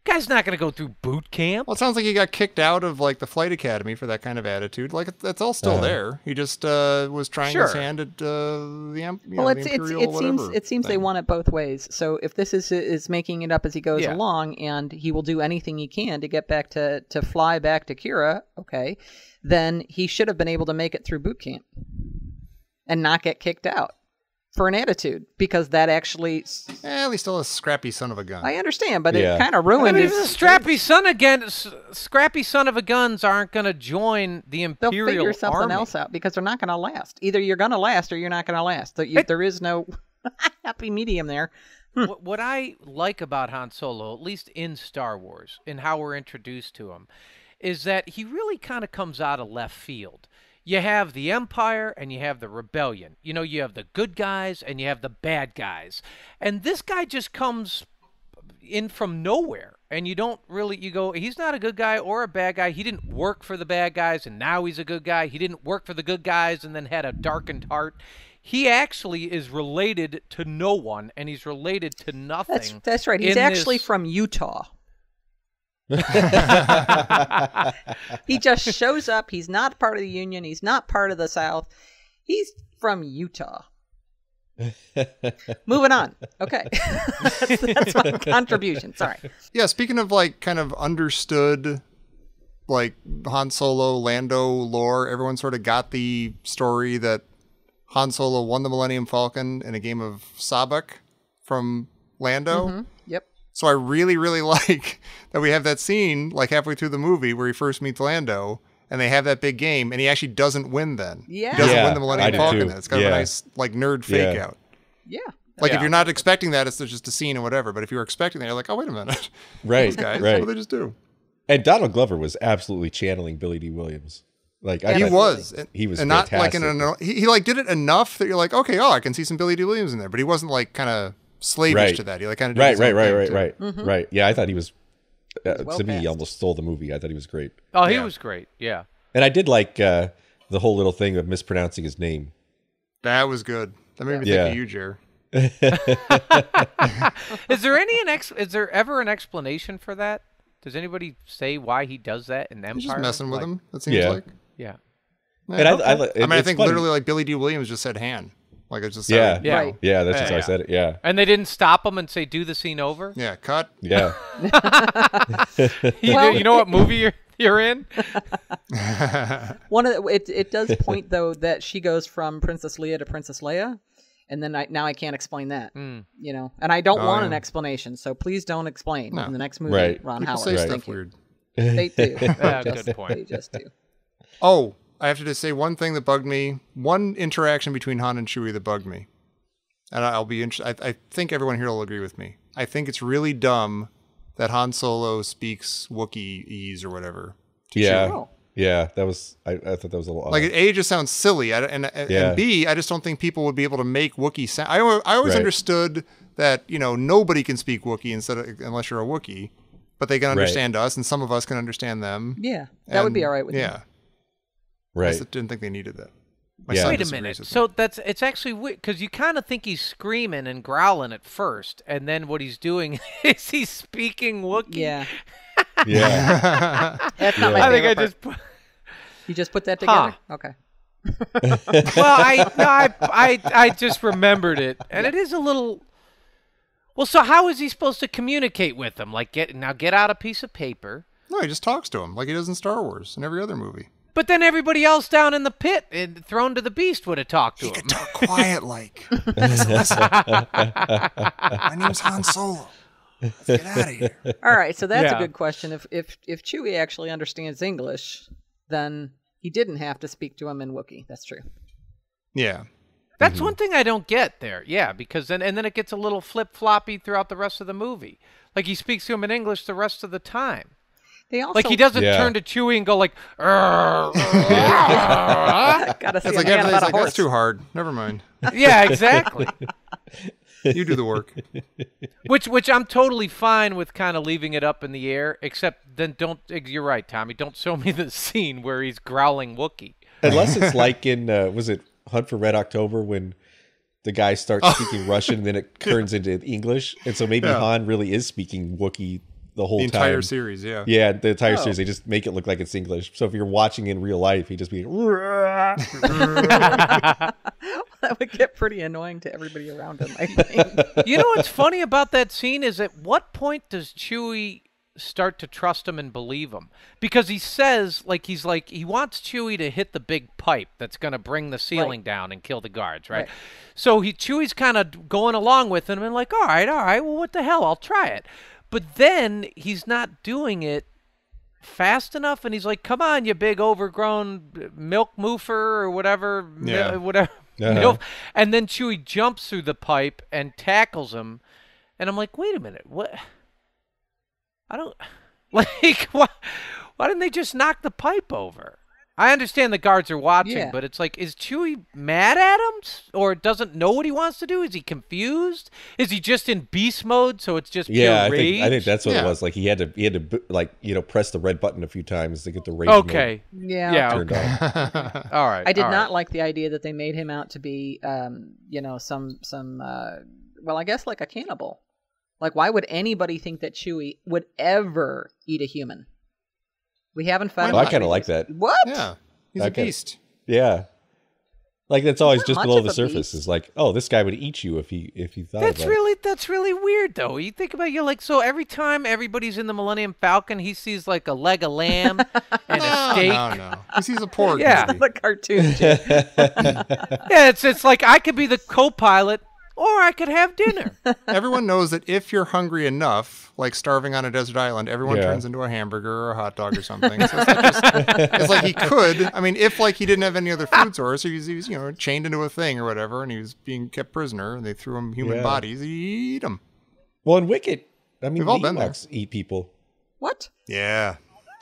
Guy's not going to go through boot camp. Well, it sounds like he got kicked out of like the flight academy for that kind of attitude. Like that's all still there. He just was trying his hand at the Imperial whatever it seems they thing. want it both ways. So if this is making it up as he goes Yeah. along, and he will do anything he can to get back to fly back to Kira, okay, then he should have been able to make it through boot camp and not get kicked out for an attitude, because that actually At least still a scrappy son of a gun. I understand, but Yeah. it kind of ruined He's his. a scrappy son again. Scrappy son of a guns aren't going to join the They'll Imperial figure something Army. else out because they're not going to last. Either you're going to last or you're not going to last. There is no. Happy medium there. What I like about Han Solo, at least in Star Wars, and how we're introduced to him, is that he really kind of comes out of left field. You have the Empire and you have the Rebellion. You know, you have the good guys and you have the bad guys. And this guy just comes in from nowhere. And you don't really, you go, he's not a good guy or a bad guy. He didn't work for the bad guys and now he's a good guy. He didn't work for the good guys and then had a darkened heart. He actually is related to no one, and he's related to nothing. That's right. He's actually from Utah. He just shows up. He's not part of the Union. He's not part of the South. He's from Utah. Moving on. Okay. that's my contribution. Sorry. Yeah, speaking of like kind of understood like Han Solo, Lando lore, everyone sort of got the story that Han Solo won the Millennium Falcon in a game of Sabak from Lando. Mm-hmm. Yep. So I really, really like that we have that scene like halfway through the movie where he first meets Lando and they have that big game and he actually doesn't win then. Yeah. He doesn't win the Millennium Falcon then. It's kind of a Yeah. nice like nerd fake out. Yeah. Like if you're not expecting that, it's just a scene or whatever. But if you're expecting that, you're like, oh, wait a minute. Right. Those guys, right. what do they just do? And Donald Glover was absolutely channeling Billy D. Williams. Like He was. He was and not like fantastic. he like did it enough that you're like, okay, I can see some Billy D. Williams in there. But he wasn't like kind of slavish to that. He like kind of did his own thing, too. Right. Yeah, I thought he was. Well to me, he cast. almost stole the movie. I thought he was great. Oh, he was great. Yeah. And I did like the whole little thing of mispronouncing his name. That was good. That made me think of you, Jer. Is there ever an explanation for that? Does anybody say why he does that in Empire? He's just messing with him. It seems Yeah. like. Yeah. And I it's think funny. literally like Billy D. Williams just said Han. Like it's just Yeah. Yeah. Right. Yeah, that's just Yeah, how I said it. Yeah. And they didn't stop him and say, "Do the scene over." Yeah, cut. Yeah. You know what movie you're in? One of it does point though that she goes from Princess Leia to Princess Leia, and then now I can't explain that. You know, and I don't want an explanation, so please don't explain in the next movie. Right. Ron People Howard. say Thank stuff you. weird. They do. Good point. They just do. Oh, I have to just say one thing that bugged me. One interaction between Han and Chewie that bugged me. And I'll be interested. I think everyone here will agree with me. I think it's really dumb that Han Solo speaks Wookiee or whatever. Yeah. Oh. Yeah. That was. I thought that was a little odd. Like, A, it just sounds silly. And B, I just don't think people would be able to make Wookiee sound. I always Right. understood that, nobody can speak Wookiee unless you're a Wookiee. But they can understand us, and some of us can understand them. Yeah, that would be all right with me. Yeah. I right. just didn't think they needed that. My Yeah. son Wait a disagrees minute. with me. So it's actually weird because you kind of think he's screaming and growling at first, and then what he's doing is he's speaking Wookiee. Yeah, Yeah. that's not my I think favorite part. You just put that together. Okay. I just remembered it, and it is a little. Well, so how is he supposed to communicate with them? Like, get out a piece of paper. No, he just talks to him like he does in Star Wars and every other movie. But then everybody else down in the pit and thrown to the beast would have talked to He him. could talk quiet like. Listen. My name's Han Solo. Let's get out of here. All right, so that's Yeah. a good question. If Chewie actually understands English, then he didn't have to speak to him in Wookiee. That's true. Yeah. That's one thing I don't get there. Yeah, because then it gets a little flip-floppy throughout the rest of the movie. Like he speaks to him in English the rest of the time. They also Like he doesn't turn to Chewie and go like, gotta see It's a like man everything's about a like, horse. that's too hard. Never mind. yeah, exactly. You do the work. Which I'm totally fine with kind of leaving it up in the air, except then you're right, Tommy, don't show me the scene where he's growling Wookiee. Unless it's like in was it Hunt for Red October when the guy starts speaking Russian and then it turns into English, and so maybe Han really is speaking Wookiee the whole The entire time. series, yeah. Yeah, the entire series. They just make it look like it's English. So if you're watching in real life, he just be. That would get pretty annoying to everybody around him, I think. You know what's funny about that scene is at what point does Chewie start to trust him and believe him? Because he says, he wants Chewie to hit the big pipe that's going to bring the ceiling down and kill the guards, right? So Chewie's kind of going along with him and like, all right, well, what the hell? I'll try it. But then he's not doing it fast enough, and he's like, come on, you big overgrown milk moofer or whatever. Yeah. Whatever. Uh-huh. You know? And then Chewie jumps through the pipe and tackles him. And I'm like, wait a minute, what? I don't, like, why didn't they just knock the pipe over? I understand the guards are watching, but it's like, is Chewie mad at him? Or doesn't know what he wants to do? Is he confused? Is he just in beast mode, so it's just pure rage? I think that's what it was. Like, he had to like, press the red button a few times to get the rage mode turned on. All right. I did not like the idea that they made him out to be, some well, I guess like a cannibal. Like, why would anybody think that Chewie would ever eat a human? We haven't found. Well, I kind of like that. What? Yeah, he's a beast. Yeah, like that's always just below the surface. Beast. Is like, oh, this guy would eat you if he thought. That's really weird though. You think about so every time everybody's in the Millennium Falcon, he sees like a leg of lamb and a steak. No, he sees a pork. Yeah, the cartoon. Yeah, it's like I could be the co-pilot. Or I could have dinner. Everyone knows that if you're hungry enough, like starving on a desert island, everyone turns into a hamburger or a hot dog or something. So it's like he could. I mean, if like he didn't have any other food source, or he was chained into a thing or whatever, and he was being kept prisoner, and they threw him human bodies, he'd eat them. Well, in Wicked, I mean, we've all been there. Eat people. What? Yeah.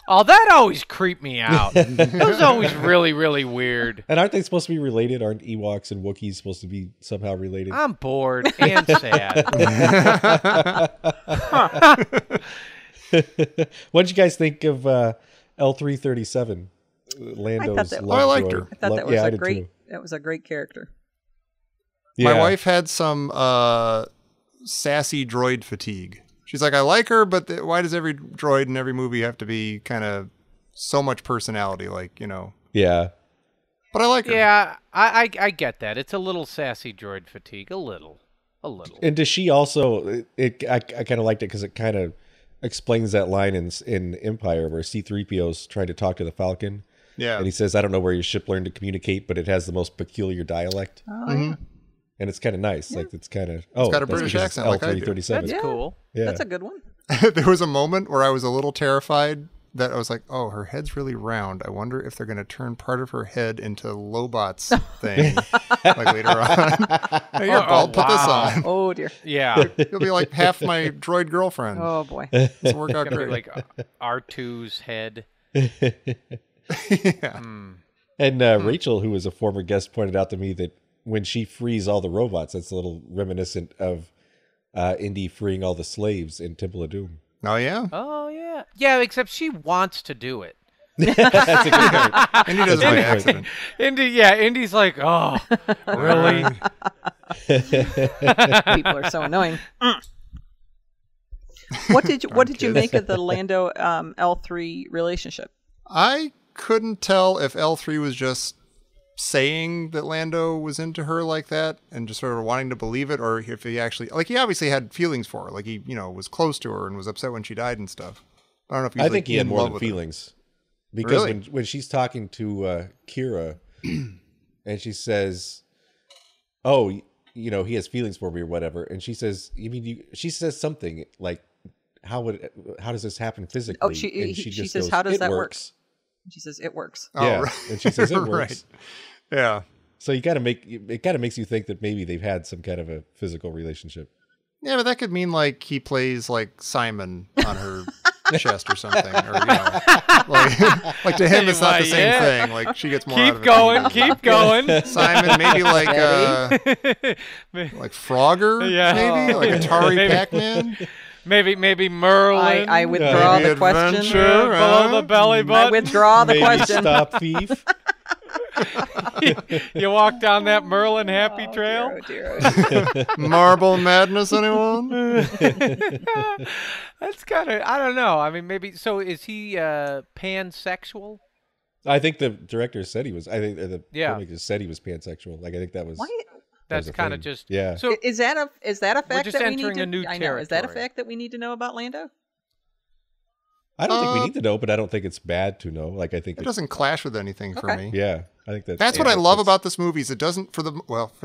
Oh, that always creeped me out. That was always really, really weird. And aren't they supposed to be related? Aren't Ewoks and Wookiees supposed to be somehow related? I'm bored and sad. What did you guys think of L337? Lando's I liked her. I thought that was a great. That was a great character. Yeah. My wife had some sassy droid fatigue. She's like, I like her, but why does every droid in every movie have to be kind of so much personality? Like, Yeah. But I like her. Yeah, I get that. It's a little sassy droid fatigue. A little. And does she also, I kind of liked it because it kind of explains that line in Empire where C-3PO's trying to talk to the Falcon. Yeah. And he says, I don't know where your ship learned to communicate, but it has the most peculiar dialect. Oh, yeah. And it's kind of nice. Like, it's kind of, it's got a British accent like I do. L337. That's cool. Yeah. That's a good one. There was a moment where I was a little terrified that I was like, oh, her head's really round. I wonder if they're going to turn part of her head into Lobot's thing like later on. Hey, here, Paul, put this on. Oh, dear. Yeah. You'll be like half my droid girlfriend. Oh, boy. This will work out It's gonna great. be like R2's head. Yeah. And Rachel, who was a former guest, pointed out to me that when she frees all the robots, that's a little reminiscent of Indy freeing all the slaves in Temple of Doom. Oh, yeah? Oh, yeah. Yeah, except she wants to do it. That's a good point. And he does it by accident. Indy's like, oh, really? People are so annoying. What did you make of the Lando L3 relationship? I couldn't tell if L3 was just saying that Lando was into her like that and just sort of wanting to believe it, or if he actually, like, he obviously had feelings for her, like he was close to her and was upset when she died and stuff. I don't know if he was, I think he had more than feelings because Really? when she's talking to Kira and she says, "Oh, he has feelings for me or whatever," and she says, she says something like, how does this happen physically?" Oh, and she just says, goes, "How does "It that work?" works." She says, "It works." Oh, Yeah, right. and she says it works. Right. Yeah. So it kind of makes you think that maybe they've had some kind of a physical relationship. Yeah, but that could mean like he plays like Simon on her chest or something, or like to him it's not the same thing. Like she gets more. Keep out of going, it. keep going. Simon, maybe like Frogger, Yeah. maybe like Atari Maybe. Pac-Man. Maybe Merlin. I withdraw Maybe the question. adventure, below the belly I button. withdraw the Maybe question. Stop Thief. You walk down that Merlin happy trail. Oh, dear, oh, dear. Marble Madness, anyone? That's kind of, I don't know. I mean, maybe, so is he pansexual? I think the director said he was. I think the Yeah. filmmaker said he was pansexual. Like I think that was. Why? That's a kind of thing. just, Yeah. So Is that a fact just that we need entering to? a new I know. Is that a territory. fact that we need to know about Lando? I don't think we need to know, but I don't think it's bad to know. Like I think It doesn't clash with anything for Okay. me. Yeah, I think That's what I love about this movie. Is it doesn't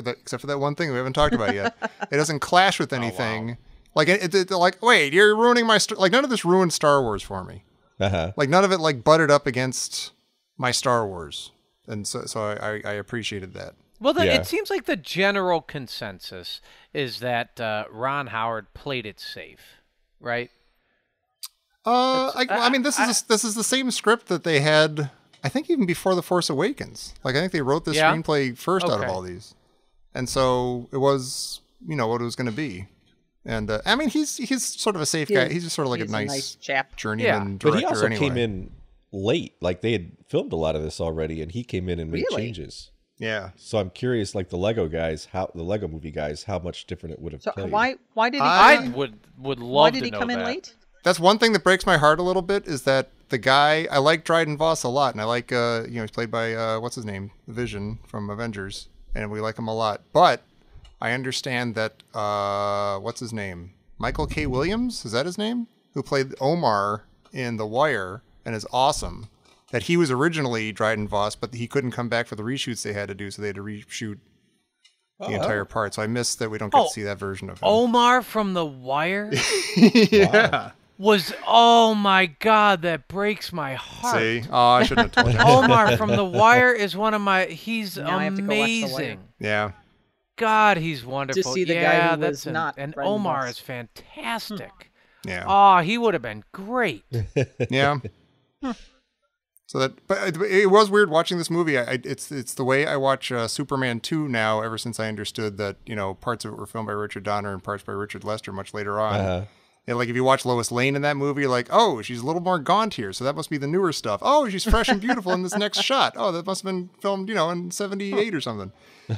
except for that one thing we haven't talked about yet. It doesn't clash with anything. Like like wait, you're ruining my like none of this ruined Star Wars for me. Like none of it like butted up against my Star Wars, and so I appreciated that. Well, Yeah. it seems like the general consensus is that Ron Howard played it safe, right? I mean, this is the same script that they had, I think, even before The Force Awakens. Like, I think they wrote this Yeah? screenplay first out of Okay. all these, and so it was, what it was going to be. And I mean, he's sort of a safe guy. He's just sort of like a He's nice chap. journeyman But director. he also anyway. came in late. Like they had filmed a lot of this already, and he came in and made Really? changes. Yeah. So I'm curious, like the Lego movie guys, how much different it would have So played. why did he? I would love why to did he know come in that. late? That's one thing that breaks my heart a little bit is that the guy, I like Dryden Voss a lot, and I like, he's played by, what's his name? Vision from Avengers, and we like him a lot. But I understand that, what's his name? Michael K. Williams, is that his name? Who played Omar in The Wire and is awesome. That he was originally Dryden Voss, but he couldn't come back for the reshoots they had to do, so they had to reshoot the entire part. So I missed that we don't get to see that version of him. Omar from The Wire Yeah. was, oh my God, that breaks my heart. See? Oh, I shouldn't have told you. Omar from The Wire is one of my, he's Now I have to go watch The Wire. amazing. Yeah. God, he's wonderful. see the guy yeah, who was that's not and Brendan Omar Voss. is fantastic. Yeah. Oh, he would have been great. Yeah. So that, but it was weird watching this movie. It's the way I watch Superman 2 now. Ever since I understood that parts of it were filmed by Richard Donner and parts by Richard Lester much later on. Uh-huh. And like if you watch Lois Lane in that movie, you're like, oh, she's a little more gaunt here, so that must be the newer stuff. Oh, she's fresh and beautiful in this next shot. Oh, that must have been filmed, in '78 or something.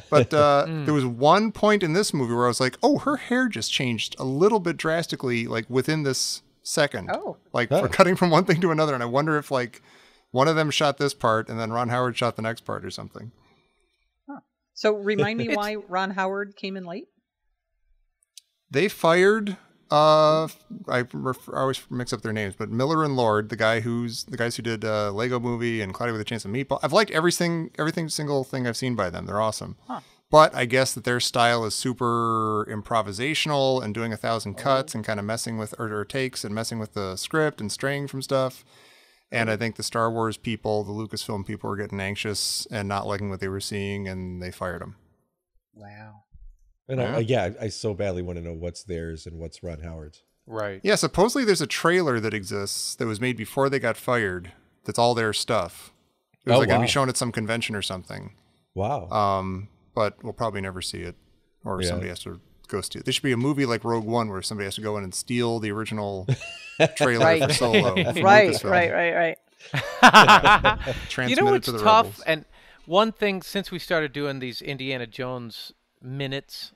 But there was one point in this movie where I was like, oh, her hair just changed a little bit drastically, like within this second. Oh. Like for cutting from one thing to another. And I wonder if like one of them shot this part and then Ron Howard shot the next part or something. So remind me why Ron Howard came in late. They fired. I always mix up their names, but Miller and Lord, the guys who did Lego Movie and Cloudy with a Chance of Meatball. I've liked every single thing I've seen by them. They're awesome. Huh. But I guess that their style is super improvisational and doing 1,000 cuts and kind of messing with or takes and messing with the script and straying from stuff. And I think the Star Wars people, the Lucasfilm people, were getting anxious and not liking what they were seeing, and they fired them. Wow. And I so badly want to know what's theirs and what's Ron Howard's. Right. Yeah, supposedly there's a trailer that exists that was made before they got fired. That's all their stuff. It was going to be shown at some convention or something. Wow. But we'll probably never see it, or somebody has to go steal it. There should be a movie like Rogue One where somebody has to go in and steal the original trailer for Solo. from Right. Transmit it It's to the tough. rebels. And one thing, since we started doing these Indiana Jones minutes,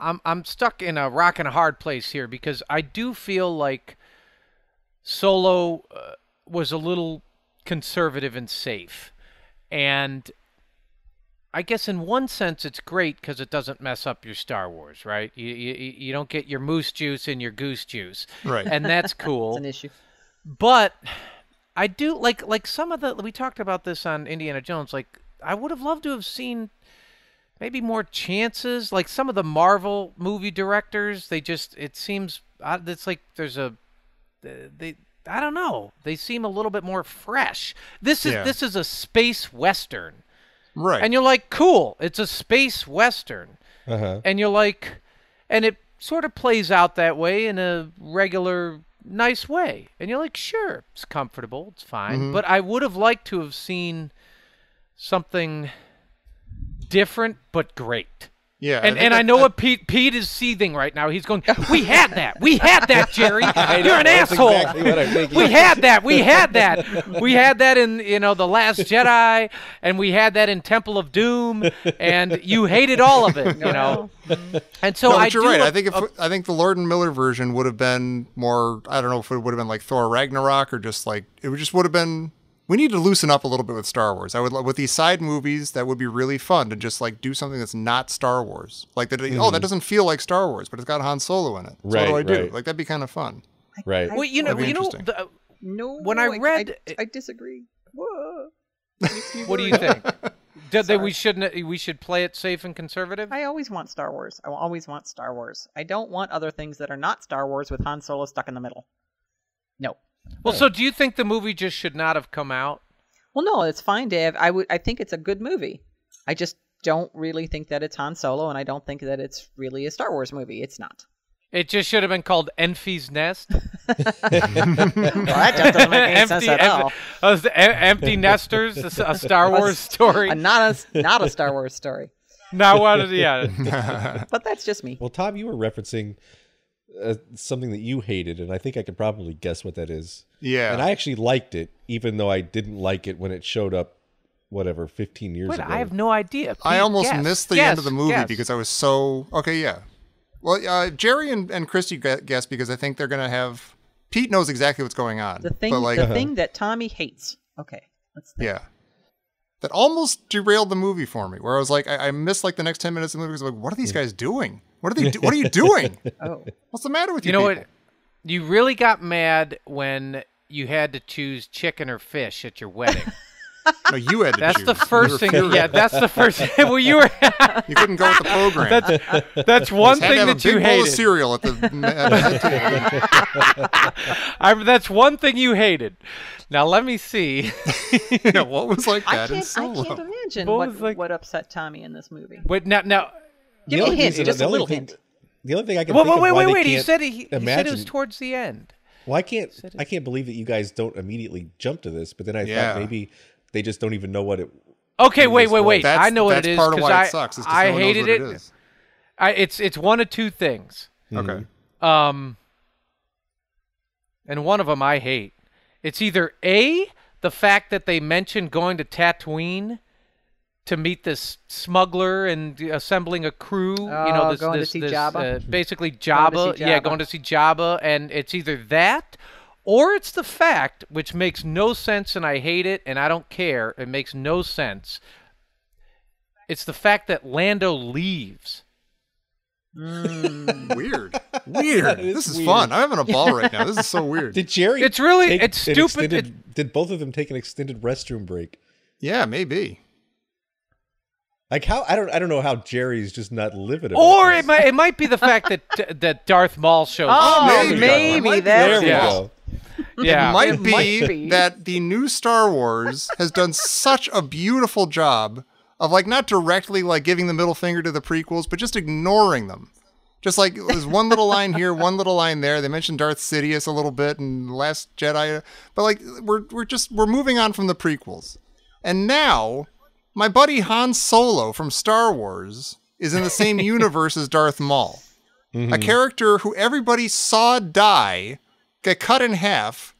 I'm stuck in a rock and a hard place here because I do feel like Solo was a little conservative and safe. And I guess in one sense it's great because it doesn't mess up your Star Wars, right? You don't get your moose juice and your goose juice. Right. And that's cool. It's an issue. But I do like some of the, we talked about this on Indiana Jones, like I would have loved to have seen maybe more chances. Like some of the Marvel movie directors, it seems it's like there's I don't know. They seem a little bit more fresh. This is a space western. Right. And you're like, cool, it's a space western. Uh-huh. And you're like, and it sort of plays out that way in a regular, nice way. And you're like, sure, it's comfortable, it's fine. But I would have liked to have seen something different but great. Yeah. And I know what Pete is seething right now. He's going, we had that, Jerry. You're an asshole. Exactly what I'm thinking. We had that. We had that in, The Last Jedi, and we had that in Temple of Doom, and you hated all of it, And so but you're right. I think the Lord and Miller version would have been more, I don't know if it would have been like Thor Ragnarok or just like, it just would have been, we need to loosen up a little bit with Star Wars. With these side movies, that would be really fun to just like do something that's not Star Wars. Like that, that doesn't feel like Star Wars, but it's got Han Solo in it. So what do I do? Right. Like that'd be kind of fun. Right. Well, That'd be interesting. No. When I read, I disagree. Whoa. what do you think? We should play it safe and conservative? I always want Star Wars. I always want Star Wars. I don't want other things that are not Star Wars with Han Solo stuck in the middle. No. Well, so do you think the movie just should not have come out? Well, no, it's fine, Dave. I think it's a good movie. I just don't really think that it's Han Solo, and I don't think that it's really a Star Wars movie. It's not. It just should have been called Enfy's Nest. Well, that just doesn't make any sense at all. Empty Nesters, a Star Wars story. Not a Star Wars story. Not one. Yeah. But that's just me. Well, Tom, you were referencing something that you hated, and I think I could probably guess what that is. Yeah. And I actually liked it, even though I didn't like it when it showed up, 15 years ago. I have no idea. I almost missed the end of the movie because because I was so... Okay, yeah. Well, Jerry and Christy guessed because I think they're going to have... Pete knows exactly what's going on. The thing that Tommy hates. Okay, let's think. Yeah. That almost derailed the movie for me, where I was like, I missed like the next 10 minutes of the movie because I'm like, what are these guys doing? What are you doing? Oh. What's the matter with you? You know people? what? You really got mad when you had to choose chicken or fish at your wedding. No, you had to That's choose. the first thing. furious. Yeah, that's the first. Well, you were. You couldn't go with the program. That's one Had to thing have that a you big bowl of hated. cereal at the That's one thing you hated. Now let me see. yeah, what was like I that in can't Solo? imagine What was like- what upset Tommy in this movie. Wait, now. Give me a hint, just a little thing, hint. The only thing I can think of why Wait. they He can't said he said it imagine. was towards the end. Well, I can't believe that you guys don't immediately jump to this, but then I Yeah. thought maybe they just don't even know what it. Okay, wait. That's, I know what that's it is part of because why it sucks. Is 'cause I no one knows hated what it. is. It's one of two things. Okay. And one of them I hate. It's either A, the fact that they mentioned going to Tatooine to meet this smuggler and assembling a crew. Oh, going to see Jabba? Basically Going to Jabba. see Yeah, Jabba. going to see Jabba. And it's either that or it's the fact, which makes no sense and I hate it and I don't care. It makes no sense. It's the fact that Lando leaves. Weird. This is weird. fun. I'm having a ball right now. This is so weird. Did Jerry? It's really- take it's an stupid. did both of them take an extended restroom break? Yeah, maybe. Like how? I don't know how Jerry's just not living. about Or this. it might be the fact that Darth Maul shows up. Oh, maybe. maybe There that's we Yeah. go. Yeah. Might It be might be. that the new Star Wars has done such a beautiful job of like not directly like giving the middle finger to the prequels, but just ignoring them. Just like there's one little line here, one little line there. They mentioned Darth Sidious a little bit in The Last Jedi, but like we're moving on from the prequels. And now my buddy Han Solo from Star Wars is in the same universe as Darth Maul. A character who everybody saw die, get cut in half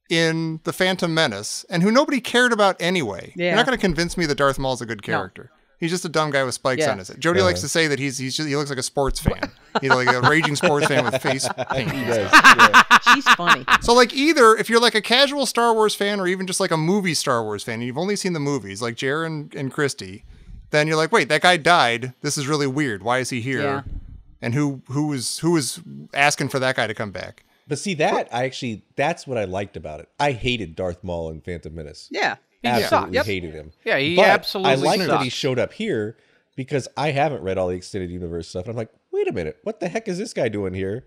in The Phantom Menace, and who nobody cared about anyway. Yeah. You're not going to convince me that Darth Maul's a good character. He's just a dumb guy with spikes Yeah. on his head. Jody likes to say that he looks like a sports fan. He's like a raging sports fan with face paint. Yes, yeah. She's funny. So like either if you're like a casual Star Wars fan or even just like a movie Star Wars fan, and you've only seen the movies like Jer and Christy, then you're like, wait, that guy died. This is really weird. Why is he here? Yeah. And who was asking for that guy to come back? But see that's what I liked about it. I hated Darth Maul in Phantom Menace. Yeah. Absolutely Yep. hated him. Yeah, he But absolutely I like that he sucks. showed up here because I haven't read all the extended universe stuff. And I'm like, wait a minute, what the heck is this guy doing here?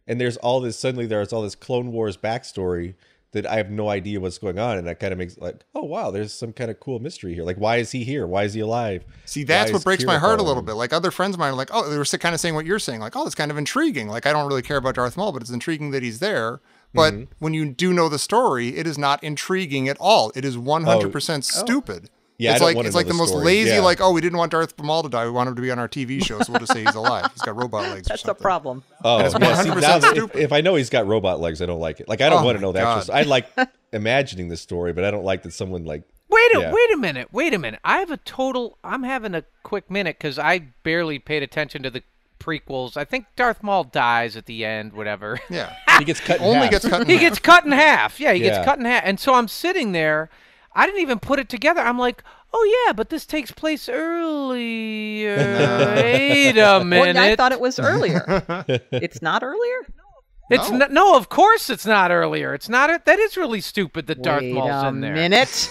And there's all this Clone Wars backstory that I have no idea what's going on, and that kind of makes like, oh wow, there's some kind of cool mystery here. Like, why is he here? Why is he alive? See, that's Why what is breaks my Kira heart a following little him? bit. Like other friends of mine are like, oh, they were kind of saying what you're saying. Like, oh, that's kind of intriguing. Like, I don't really care about Darth Maul, but it's intriguing that he's there. But when you do know the story, it is not intriguing at all. It is 100% stupid. Yeah, I it's don't like wanna it's know like the the most story. lazy. Yeah. Like, oh, we didn't want Darth Maul to die. We want him to be on our TV show, so we'll just say he's alive. He's got robot legs. That's or a something. problem. Oh, it's yeah, see, 100% now that- stupid. if I know he's got robot legs, I don't like it. Like, I don't Oh want to my know that. God. Just I like imagining the story, but I don't like that someone like. Wait Yeah. a minute. I'm having a quick minute because I barely paid attention to the prequels. I think Darth Maul dies at the end, whatever. Yeah, He gets cut. In only half. gets cut. In He half. gets cut in half. Yeah, he Yeah. gets cut in half. And so I'm sitting there. I didn't even put it together. I'm like, oh, yeah, but this takes place earlier. Wait a minute. Well, I thought it was earlier. It's not earlier? It's No. not, no, of course it's not earlier. It's not. That is really stupid that Darth Wait Maul's a in there. minute.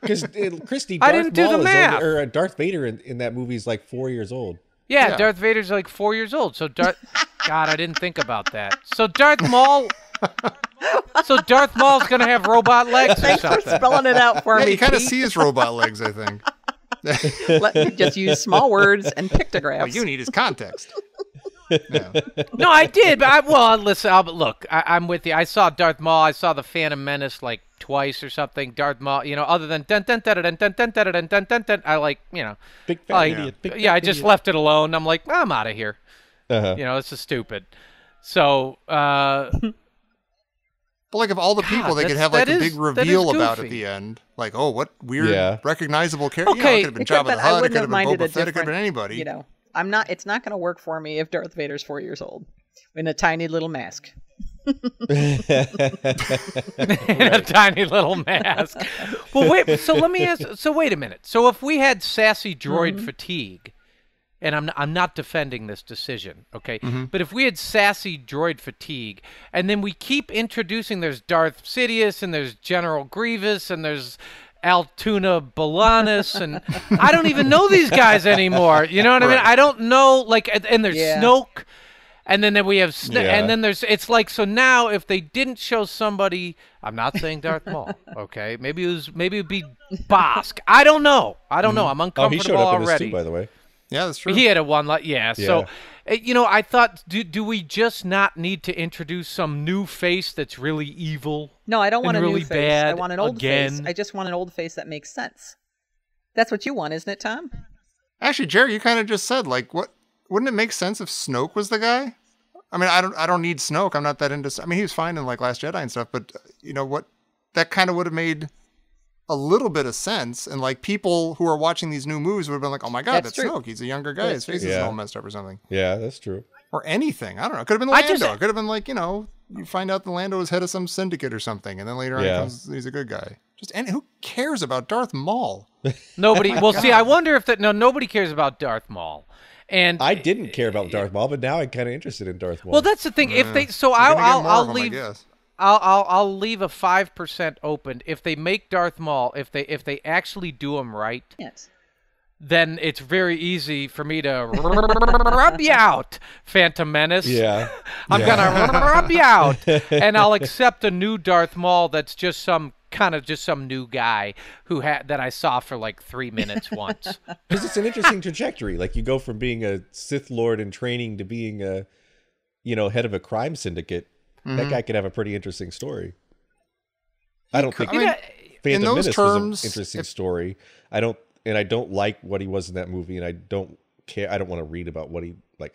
Because Christy, I Darth didn't do the Maul is math. only, or Darth Vader in that movie is like 4 years old. Yeah, Yeah. Darth Vader's like 4 years old. So God, I didn't think about that. So Darth Maul. So Darth Maul's going to have robot legs or Thanks for something. spelling it out for Yeah, me. you kind of Pete. see his robot legs, I think. Let me just use small words and pictographs. What you need is context. Yeah. No, I did, but listen. Look, I'm with you. I saw Darth Maul. I saw the Phantom Menace like twice or something. Darth Maul, other than dun dun dun dun dun dun dun dun dun dun dun. I like, Big fat like, idiot. Big yeah, fat I just idiot. left it alone. I'm like, I'm out of here. Uh-huh. This is stupid. So, But like of all the people, they could have like a big reveal about at the end. Like, oh, what weird, recognizable character. Okay. It could have been Jabba the Hutt. It could have been minded Boba Fett. It could have been anybody. It's not going to work for me if Darth Vader's 4 years old in a tiny little mask. in a tiny little mask. Well, wait. So let me ask. So wait a minute. So if we had sassy droid fatigue, and I'm not defending this decision, okay? But if we had sassy droid fatigue, and then we keep introducing, there's Darth Sidious, and there's General Grievous, and there's Altoona Bolanis, and I don't even know these guys anymore. You know what I mean? I don't know. Like, and there's Snoke. And then we have, and then it's like, so now if they didn't show somebody, I'm not saying Darth Maul, okay? Maybe it'd be Bosk. I don't know. I'm uncomfortable Oh, he showed up in already. this too, by the way. Yeah, that's true. He had a one, So, I thought, do we just not need to introduce some new face that's really evil? No, I don't want a really new face. bad I want an old face. again? I just want an old face that makes sense. That's what you want, isn't it, Tom? Actually, Jerry, you kind of just said, like, what? Wouldn't it make sense if Snoke was the guy? I mean, I don't need Snoke. I'm not that into. I mean, he was fine in like Last Jedi and stuff, but what? That kind of would have made a little bit of sense, and like people who are watching these new movies would have been like, "Oh my God, that's Snoke. He's a younger guy. His face is all messed up or something." Yeah, that's true. Or anything. I don't know. It could have been Lando. It could have been like you find out the Lando was head of some syndicate or something, and then later on he's a good guy. And who cares about Darth Maul? Nobody. Well, see, I wonder if nobody cares about Darth Maul. And I didn't care about Darth Maul, but now I'm kind of interested in Darth Maul. Well, that's the thing. If they, so I'll leave. I'll leave a 5% open. If they make Darth Maul, if they actually do him right, then it's very easy for me to rub you out, Phantom Menace. Yeah. I'm gonna rub you out, and I'll accept a new Darth Maul that's just some new guy that I saw for like 3 minutes once. Because it's an interesting trajectory. Like you go from being a Sith Lord in training to being a, head of a crime syndicate. That guy could have a pretty interesting story. I don't think Phantom Menace was an interesting story. I don't like what he was in that movie, and I don't care. I don't want to read about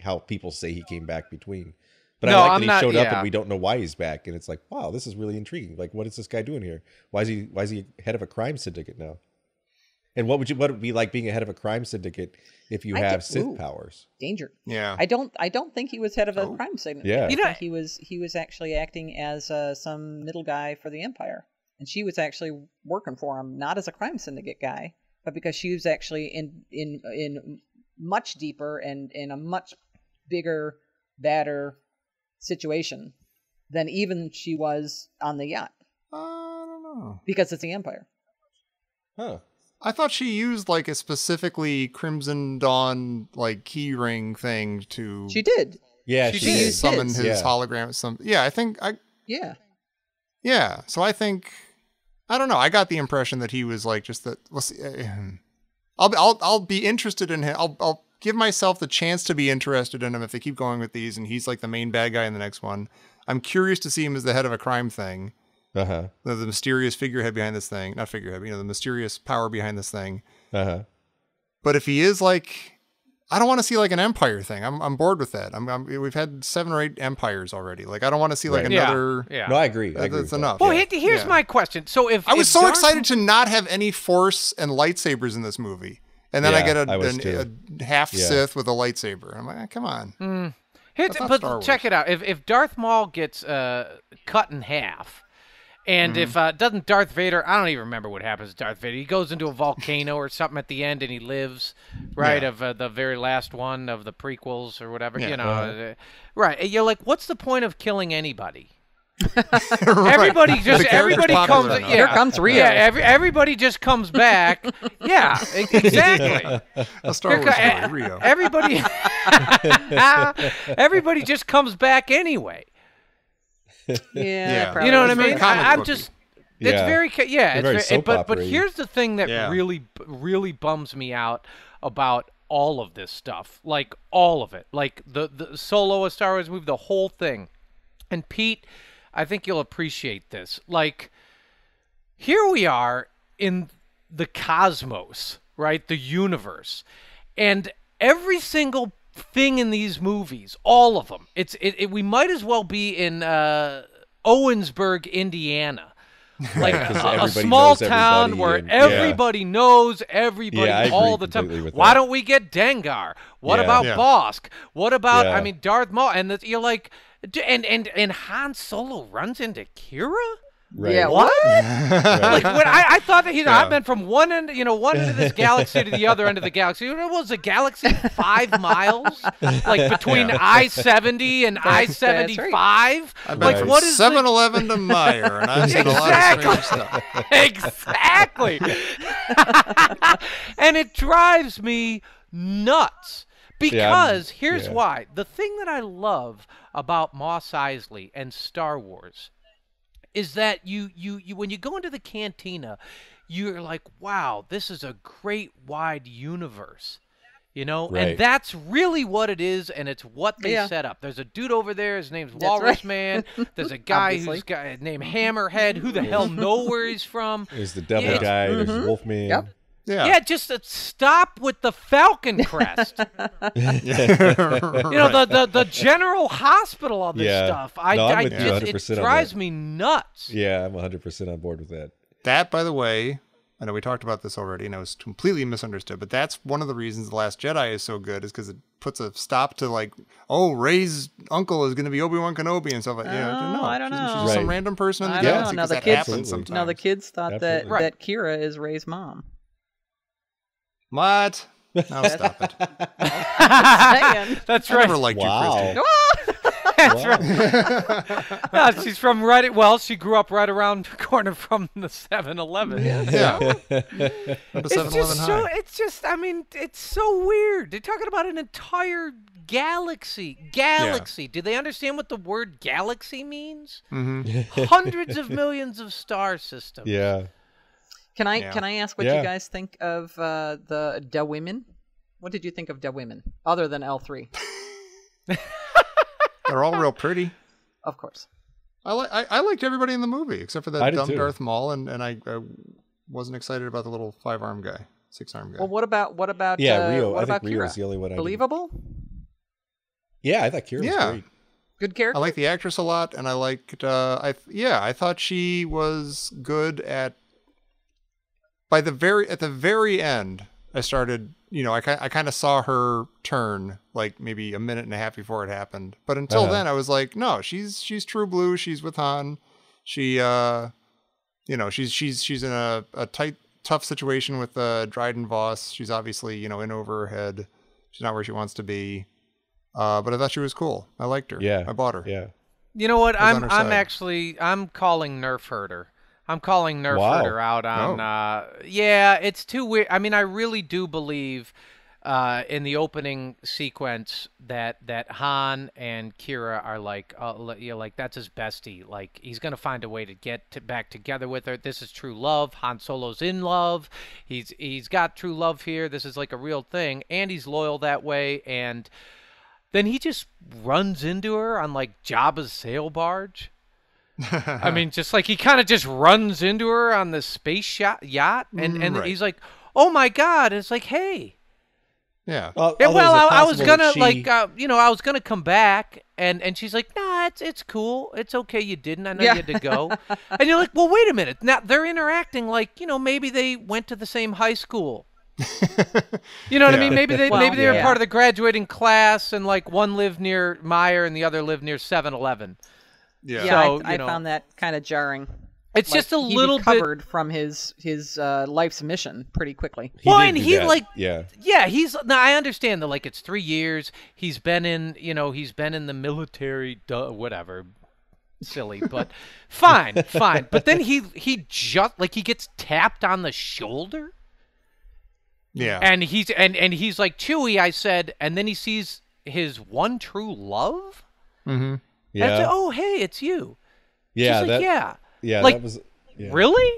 how people say he came back between. But I like that he showed up and we don't know why he's back, and it's like, wow, this is really intriguing. Like, what is this guy doing here? Why is he head of a crime syndicate now? And what would it be like being a head of a crime syndicate if you have Sith powers? Danger. Yeah. I don't think he was head of a crime syndicate. Yeah. I think he was actually acting as some middle guy for the Empire, and she was actually working for him, not as a crime syndicate guy, but because she was actually in much deeper and in a much bigger, badder situation than even she was on the yacht. I don't know. Because it's the Empire. Huh. I thought she used like a specifically Crimson Dawn like key ring thing to. She did. Yeah, she did. did summon his hologram. Yeah. So I think I don't know. I got the impression that he was like just that. We'll see. I'll be interested in him. I'll give myself the chance to be interested in him if they keep going with these, and he's like the main bad guy in the next one. I'm curious to see him as the head of a crime thing. Uh-huh. The mysterious figurehead behind this thing. Not figurehead, the mysterious power behind this thing. Uh-huh. But if he is like, I don't want to see like an Empire thing. I'm bored with that. We've had 7 or 8 Empires already. Like I don't want to see like another. Yeah. No, I agree. That's enough. Well, here's my question. So if I was so excited to not have any Force and lightsabers in this movie, and then I get a half Sith with a lightsaber. I'm like, come on. But check it out. If Darth Maul gets cut in half. And if doesn't Darth Vader, I don't even remember what happens to Darth Vader. He goes into a volcano or something at the end, and he lives, right, of the very last one of the prequels or whatever, right. And you're like, what's the point of killing anybody? Everybody comes. Yeah, here comes Rio. Yeah, everybody just comes back. Yeah, exactly. A Star Wars story, Rio. Everybody just comes back anyway. Yeah, probably You know what I was mean? comic I'm booky. just. It's very, They're very soap but opera-y. here's the thing that Yeah. really bums me out about all of this stuff, like all of it, like the Solo, a Star Wars movie, the whole thing. And Pete, I think you'll appreciate this. Like, here we are in the cosmos, right? The universe, and every single thing in these movies, all of them, we might as well be in Owensburg, Indiana. Like a everybody small knows town everybody where and- everybody knows everybody Yeah, I all agree the time. completely with Why that. don't we get Dengar? What Yeah. about Yeah. Bosk? What about Yeah. I mean Darth Maul? And you're like, and Han Solo runs into Kira. Right. Yeah, what? Like when I thought that Yeah. I've been from one end of this galaxy to the other end of the galaxy. You know, was the galaxy 5 miles, like between I-70 and I-75? I've been Like from what is 7-Eleven to Meyer, and I've seen a lot of strange stuff. Exactly. And it drives me nuts because here's why. The thing that I love about Mos Eisley and Star Wars is that you when you go into the cantina, you're like, wow, this is a great wide universe. You know, Right. and that's really what it is, and it's what they Yeah. set up. There's a dude over there, his name's That's Walrus right. Man. There's a guy Obviously. who's got named Hammerhead. Who the hell know where he's from? There's the devil Yeah. guy. There's Wolfman. Yep. Yeah, just stop with the Falcon Crest. You know, the General Hospital on this Yeah. stuff. No, I'm with you it 100% on drives that. me nuts. Yeah, I'm 100% on board with that. That, by the way, I know we talked about this already, and it was completely misunderstood, but that's one of the reasons The Last Jedi is so good, is because it puts a stop to, like, oh, Rey's uncle is going to be Obi-Wan Kenobi and stuff like that. No, I don't she's know. just some Right. random person in the I don't know. galaxy, Now 'cause the that kids- happens Absolutely. sometimes. Now the kids thought Absolutely. that Kira is Rey's mom. What? Now stop it. Saying. That's I right. never liked Wow. you, Christy. That's right. No, she's from she grew up right around the corner from the 7-Eleven. Yeah. From the It's 7-Eleven just so, high. I mean, it's so weird. They're talking about an entire galaxy. Galaxy. Do they understand what the word galaxy means? Mm-hmm. Hundreds of millions of star systems. Yeah. Can I Yeah. ask what Yeah. you guys think of the Da Women? What did you think of Da Women, other than L3? They're all real pretty. Of course. I liked everybody in the movie except for I that did dumb too. Darth Maul, and I wasn't excited about the little 5-arm guy, 6-arm guy. Well, what about Yeah, Rio. What I about think Rio's Kira? the only one I didn't- Believable? Yeah, I thought Kira was Yeah. great. Good character. I like the actress a lot, and I liked. I thought she was good at. At the very end, I started. I kind of saw her turn, like maybe a minute and a half before it happened. But until then, I was like, no, she's true blue. She's with Han. She, she's in a tight, tough situation with Dryden Voss. She's obviously, in over her head. She's not where she wants to be. But I thought she was cool. I liked her. Yeah. I bought her. Yeah. You know what? on her I'm side. I'm calling Nerf Herder. I'm calling Nerf Wow. Herder out on. Yeah, it's too weird. I mean, I really do believe in the opening sequence that Han and Kira are like, like that's his bestie. Like he's gonna find a way to get back together with her. This is true love. Han Solo's in love. He's got true love here. This is like a real thing, and he's loyal that way. And then he just runs into her on like Jabba's sail barge. I mean, just like he kind of just runs into her on the space yacht, and Right. he's like, "Oh my God!" And it's like, "Hey, Yeah. yeah, Although, well, is it I was possible gonna that she- I was gonna come back," and she's like, "Nah, it's cool. It's okay. You didn't. I know Yeah. you had to go." And you're like, "Well, wait a minute. Now they're interacting like maybe they went to the same high school." You know what I mean? Maybe they were yeah. part of the graduating class, and like one lived near Meyer and the other lived near 7-Eleven. Yeah. Yeah, So, I found that kind of jarring. It's Like, just a he little bit. recovered from his life's mission pretty quickly. He Well, did and do he, that. like- Yeah. Yeah, now I understand that like it's 3 years. He's been in the military, whatever. Silly, but fine. But then he just like he gets tapped on the shoulder. Yeah. And he's like, "Chewie," I said, and then he sees his one true love. Mm-hmm. And it's Yeah. like, "Oh, hey, it's you." Yeah, She's like, yeah. Yeah, like, that was really?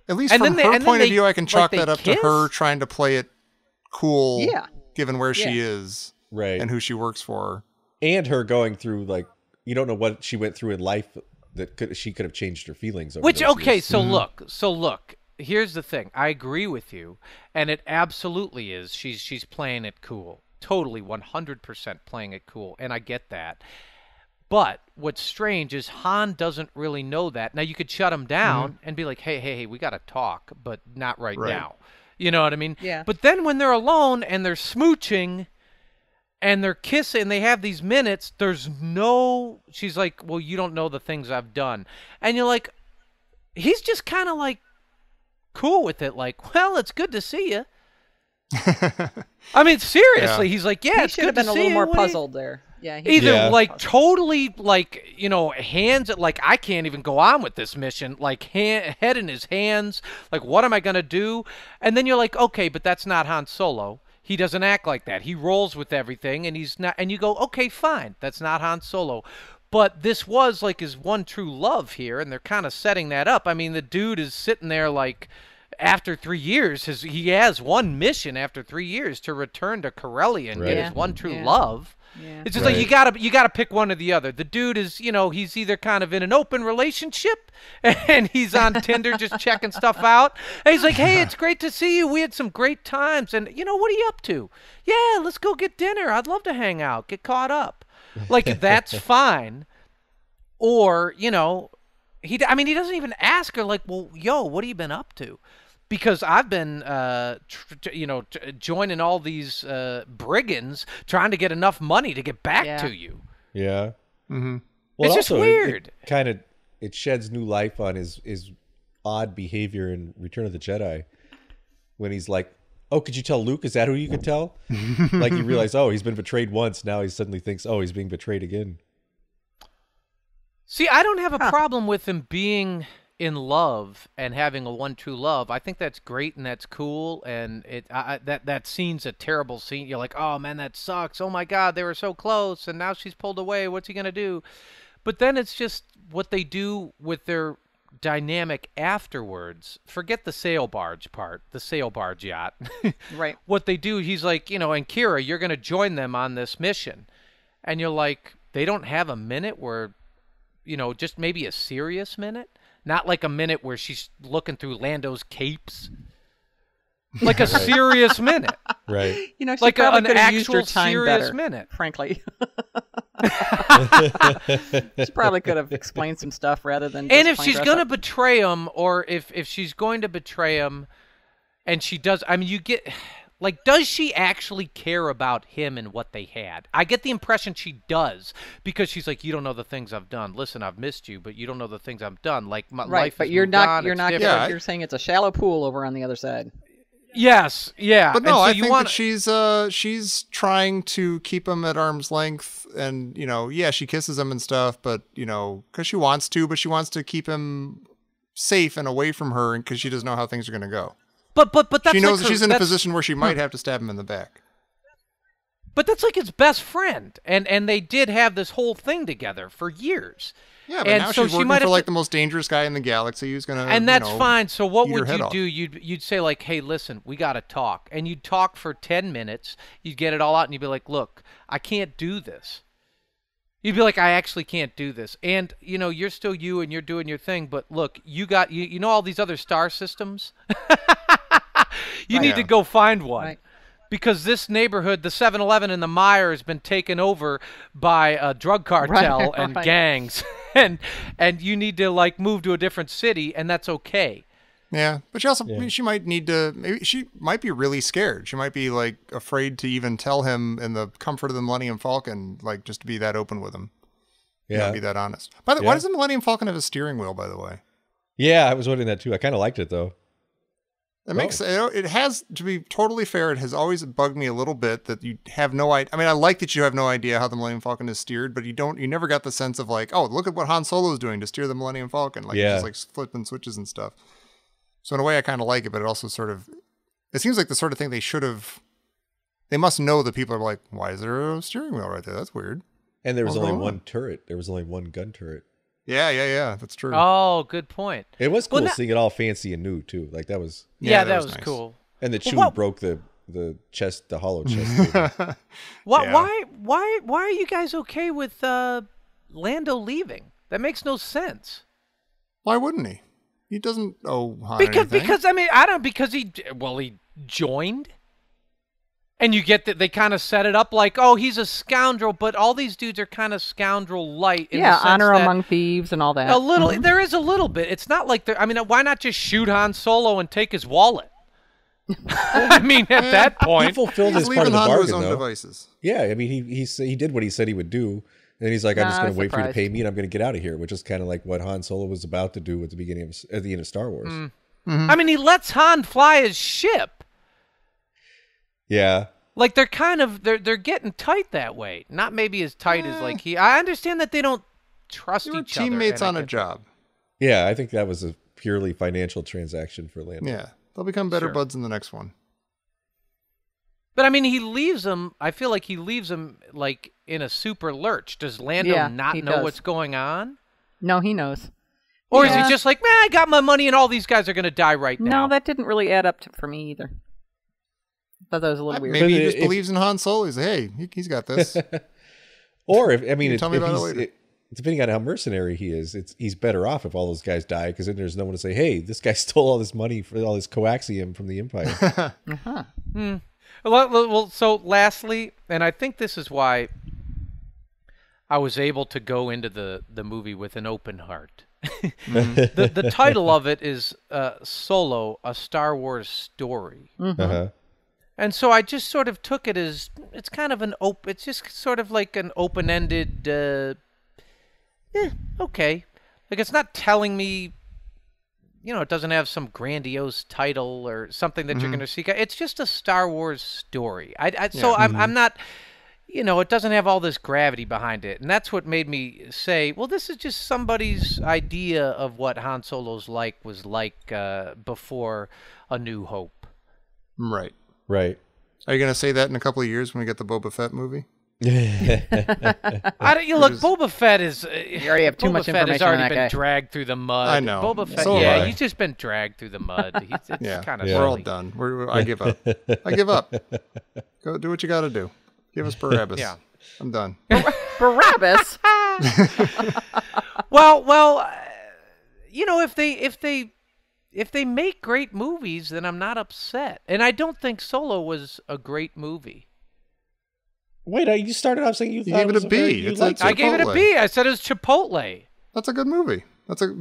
At least And from then her they- point of view, I can chalk they that up kiss? to her trying to play it cool, Yeah. given where she Yeah. is right. and who she works for. And her going through, like, you don't know what she went through in life that she could have changed her feelings over Which, those okay, years. so look, here's the thing. I agree with you, and it absolutely is. She's playing it cool. Totally 100% playing it cool, and I get that. But what's strange is Han doesn't really know that. Now, you could shut him down and be like, hey, we got to talk, but not right now. You know what I mean? Yeah. But then when they're alone and they're smooching and they're kissing, they have these minutes, there's no... She's like, well, you don't know the things I've done. And you're like, he's just kind of like cool with it. Like, well, it's good to see you. I mean, seriously, he's like, yeah, He it's should good have been to a see little you. more What do you- puzzled there. Yeah. Either Yeah. like totally like, you know, hands like I can't even go on with this mission, like head in his hands, like what am I going to do? And then you're like, okay, but that's not Han Solo. He doesn't act like that. He rolls with everything and he's not, and you go, okay, fine. That's not Han Solo. But this was like his one true love here, and they're kind of setting that up. I mean, the dude is sitting there like after 3 years, he has one mission after 3 years to return to Corellia and get Right. his one true Yeah. love. Yeah. It's just Right. like you gotta pick one or the other. The dude is, you know, he's either kind of in an open relationship and he's on Tinder just checking stuff out. And he's like, hey, it's great to see you. We had some great times. And, you know, what are you up to? Yeah, let's go get dinner. I'd love to hang out, get caught up. Like, that's fine. Or, you know, he doesn't even ask her, like, well, yo, what have you been up to? Because I've been, joining all these brigands trying to get enough money to get back Yeah. to you. Yeah. Mm-hmm. Well, It's just also, weird. It kind of it sheds new life on his odd behavior in Return of the Jedi when he's like, "Oh, could you tell Luke? Is that who you could tell?" Like you realize, oh, he's been betrayed once. Now he suddenly thinks, oh, he's being betrayed again. See, I don't have a problem with him being in love and having a one true love. I think that's great and that's cool. And that scene's a terrible scene. You're like, oh man, that sucks. Oh my God, they were so close, and now she's pulled away. What's he gonna do? But then it's just what they do with their dynamic afterwards. Forget the sail barge part, the sail barge yacht. Right. What they do, he's like, you know, and Kira, you're gonna join them on this mission, and you're like, they don't have a minute where, you know, just maybe a serious minute. Not like a minute where she's looking through Lando's capes. Like a serious minute. Right. You know, she Like probably an could have used her actual time serious better, minute. frankly. She probably could have explained some stuff rather than just And if plain she's dress going to up. betray him, or if she's going to betray him, and she does, I mean, you get, like, does she actually care about him and what they had? I get the impression she does, because she's like, you don't know the things I've done. Listen, I've missed you, but you don't know the things I've done. Like, my Right, life but has you're moved not. on, You're it's not. different. Yeah. You're saying it's a shallow pool over on the other side. Yes, yeah. But And no, so I you think want that she's trying to keep him at arm's length, and you know, yeah, she kisses him and stuff, but you know, because she wants to, but she wants to keep him safe and away from her, and because she doesn't know how things are going to go. But that's She knows like she's in a position where she might have to stab him in the back. But that's like his best friend, and they did have this whole thing together for years. Yeah, but And now so she's she working might for have like to- the most dangerous guy in the galaxy who's gonna. And that's you know, fine. So what eat her would head you off. do? You'd say like, hey, listen, we got to talk, and you'd talk for 10 minutes. You'd get it all out, and you'd be like, look, I can't do this. You'd be like, I actually can't do this, and you know, you're still you, and you're doing your thing. But look, you know all these other star systems. You need to go find one. Right. Because this neighborhood, the 7-Eleven and the Meijer, has been taken over by a drug cartel Right, and right. gangs, and you need to like move to a different city, and that's okay. Yeah, but she also she might need to. Maybe she might be really scared. She might be like afraid to even tell him in the comfort of the Millennium Falcon, like just to be that open with him. You know, Yeah. be that honest. By the way, why does the Millennium Falcon have a steering wheel? By the way, Yeah, I was wondering that too. I kind of liked it though. it makes it has, to be totally fair, it has always bugged me a little bit that you have no idea. I mean, I like that you have no idea how the Millennium Falcon is steered, but you never got the sense of like, oh, look at what Han Solo is doing to steer the Millennium Falcon, like Yeah. just like flipping switches and stuff. So in a way, I kind of like it, but it also sort of, it seems like the sort of thing they must know that people are like, why is there a steering wheel right there? That's weird. And there was What's only going one on? turret. There was only one gun turret. Yeah. That's true. Oh, good point. It was cool Well, seeing it all fancy and new too. Like that was, Yeah, that that was was nice. cool. and that Chewie what- broke the chest, the hollow chest. Thing. Why are you guys okay with Lando leaving? That makes no sense. Why wouldn't he? He doesn't owe Han anything. Because I mean I don't because he joined, and you get that they kind of set it up like, oh, he's a scoundrel, but all these dudes are kind of scoundrel light. In the sense honor that among thieves and all that. a little. There is a little bit. It's not like they're. I mean, why not just shoot Han Solo and take his wallet? I mean, at that He point, fulfilled He's his part leaving of the Han to his bargain, own though. devices. Yeah, I mean, he did what he said he would do, and then he's like, I'm just Nah, I going to was wait for you to surprised. pay me, and I'm going to get out of here, which is kind of like what Han Solo was about to do at the end of Star Wars. I mean, he lets Han fly his ship. Yeah, Like they're kind of they're getting tight that way. Not maybe as tight as like he. I understand that they don't trust They were each other. teammates and I on a get- job. yeah, I think that was a purely financial transaction for Lando. Yeah. They'll become better Sure. buds in the next one. But I mean, he leaves him. I feel like he leaves him like in a super lurch. Does Lando Yeah, not he know does. what's going on, No, he knows. or is Yeah. he just like, man, I got my money and all these guys are gonna die right now? No, that didn't really add up for me either. Thought that was a little weird. Maybe he But just if- believes in Han Solo. He's like, hey, he's got this. Or if I mean, You if, tell me if about it he's, later. depending on how mercenary he is, he's better off if all those guys die, because then there's no one to say, hey, this guy stole all this money for all this coaxium from the Empire. Well, so lastly, and I think this is why I was able to go into the movie with an open heart. The title of it is Solo, a Star Wars story. Uh-huh. And so I just sort of took it as it's kind of it's just sort of like an open-ended, okay. Like it's not telling me, it doesn't have some grandiose title or something that you're going to seek out. It's just a Star Wars story. So I'm not, it doesn't have all this gravity behind it. And that's what made me say, well, this is just somebody's idea of what Han Solo's was like before A New Hope. Right. Right. Are you going to say that in a couple of years when we get the Boba Fett movie? Look, Boba Fett is. You already have too much Fett has information on already that been guy. dragged through the mud. I know. Boba Fett, So have I. he's just been dragged through the mud. It's Yeah. kind of We're all silly. done. I give up. I give up. Go do what you got to do. Give us Barabbas. Yeah. I'm done. Barabbas. Well, if they make great movies, then I'm not upset. And I don't think Solo was a great movie. Wait, you started off saying you thought gave it was a B. very- you It's liked a- I it. gave it a Chipotle. B. I said it was Chipotle. That's a good movie.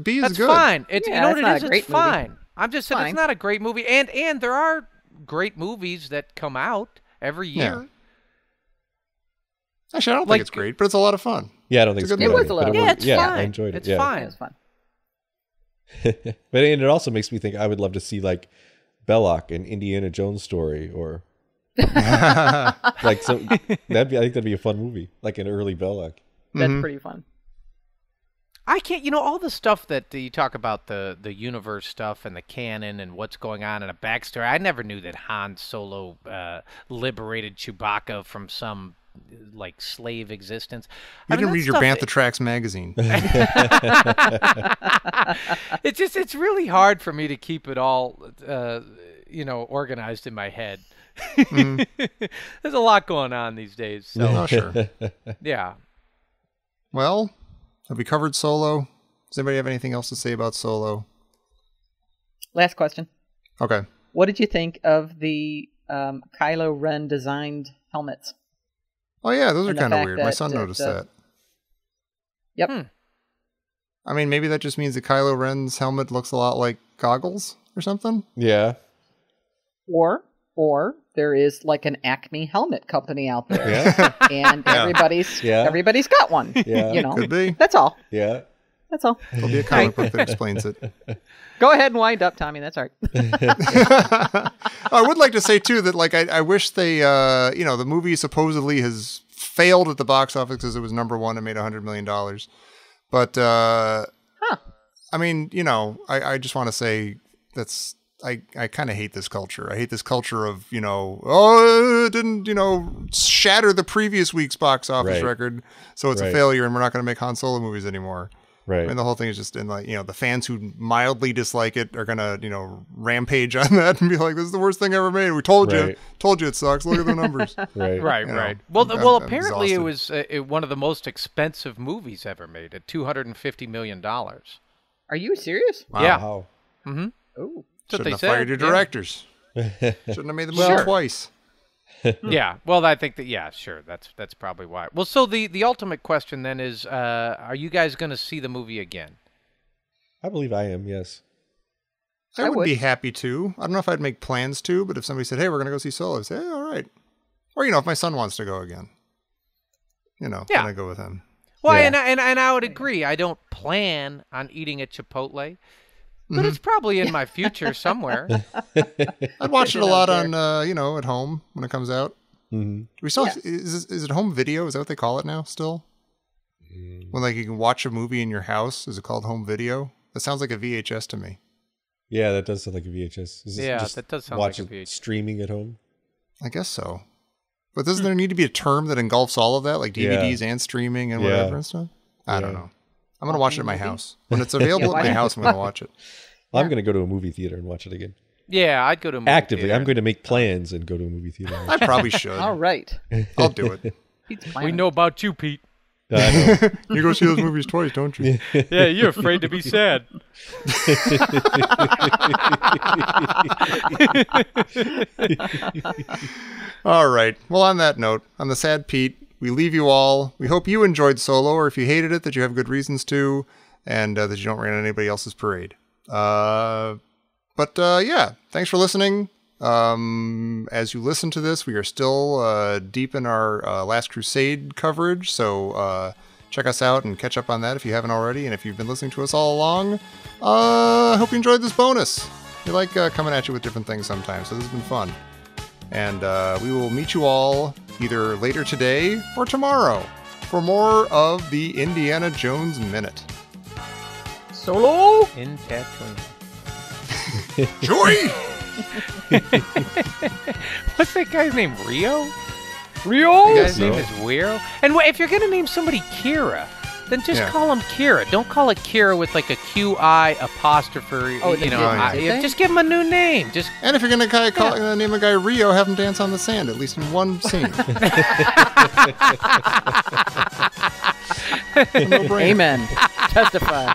B is That's good. fine. It's Yeah, you know what it's it not is. a It's great movie. fine. I'm just saying Fine. it's not a great movie, and there are great movies that come out every year. Actually, I don't Like- think it's great, but it's a lot of fun. Yeah, I don't think It's a it's good good. movie. It was a lot of but fun. Yeah, it's yeah, fine. I enjoyed it. It's yeah. fine. It was fun. But and it also makes me think I would love to see like Belloc, an Indiana Jones story, or like so. I think that'd be a fun movie, like an early Belloc. That's pretty fun. I can't, all the stuff that you talk about, the universe stuff and the canon and what's going on in a backstory. I never knew that Han Solo liberated Chewbacca from some like slave existence. You I mean, didn't read your that Bantha Tracks magazine. It's really hard for me to keep it all, organized in my head. There's a lot going on these days. So Oh, sure. yeah. Well, have we covered Solo? Does anybody have anything else to say about Solo? Last question. Okay. What did you think of the Kylo Ren designed helmets? Oh, yeah, those are And the kind of fact weird. My that, son noticed that. Yep. I mean, maybe that just means that Kylo Ren's helmet looks a lot like goggles or something. Yeah, Or there is like an Acme helmet company out there, yeah, and everybody's got one. Yeah. Could be. That's all. yeah. That's all. There'll be a comic book that explains it. Go ahead and wind up, Tommy. That's all right. I would like to say, too, that like I wish they, the movie supposedly has failed at the box office because it was number one and made $100 million. But, I mean, I just want to say I kind of hate this culture. I hate this culture of, it didn't, shatter the previous week's box office Right. record, so it's a Right. failure and we're not going to make Han Solo movies anymore. Right. I mean, the whole thing is just in like, the fans who mildly dislike it are gonna, rampage on that and be like, "This is the worst thing ever made. We told you it sucks. Look at the numbers." Right. Well, I'm apparently exhausted. it was one of the most expensive movies ever made at $250 million. Are you serious? Wow. Yeah. Wow. Mm-hmm. Oh. That's what Shouldn't they have said. fired your directors. Shouldn't have made the movie twice. Yeah. Well, I think that. Yeah, sure. That's probably why. Well, so the ultimate question then is, are you guys going to see the movie again? I believe I am. Yes. I would would. be happy to. I don't know if I'd make plans to, but if somebody said, "Hey, we're gonna go see Solo," I'd say, "Hey, all right." Or if my son wants to go again, then I go with him. Well, Yeah. and I would agree. I don't plan on eating at Chipotle, but it's probably in my future somewhere. I'd watch it a lot on, at home when it comes out. Mm-hmm. We saw. Is it home video? Is that what they call it now? Still, when you can watch a movie in your house, is it called home video? That sounds like a VHS to me. Yeah, that does sound like a VHS. Is this Yeah, just that does sound watch like a it VHS. streaming at home. I guess so. But doesn't there need to be a term that engulfs all of that, like DVDs and streaming and whatever and stuff? I don't know. I'm going to watch it at my house. When it's available at my house, I'm going to watch it. Well, I'm going to go to a movie theater and watch it again. Yeah, I'd go to a movie Actively, theater. I'm going to make plans and go to a movie theater. I probably should. All right. I'll do it. Pete's We planning. know about you, Pete. I know. You go see those movies twice, don't you? Yeah, you're afraid to be sad. All right. Well, on that note, on the sad Pete, we leave you all. We hope you enjoyed Solo, or if you hated it, that you have good reasons to, and that you don't rain on anybody else's parade. But thanks for listening. As you listen to this, we are still deep in our Last Crusade coverage, so check us out and catch up on that if you haven't already. And if you've been listening to us all along, I hope you enjoyed this bonus. We like coming at you with different things sometimes, so this has been fun. And we will meet you all either later today or tomorrow for more of the Indiana Jones Minute. Solo? In Tatooine. Joy! What's that guy's name? Rio? Rio? The guy's name is Rio? And if you're going to name somebody Kira, then just call him Kira. Don't call it Kira with like a QI apostrophe. Oh, they did, Just give him a new name. And if you're going to name a guy Rio, have him dance on the sand, at least in one scene. No brainer. Amen. Testify.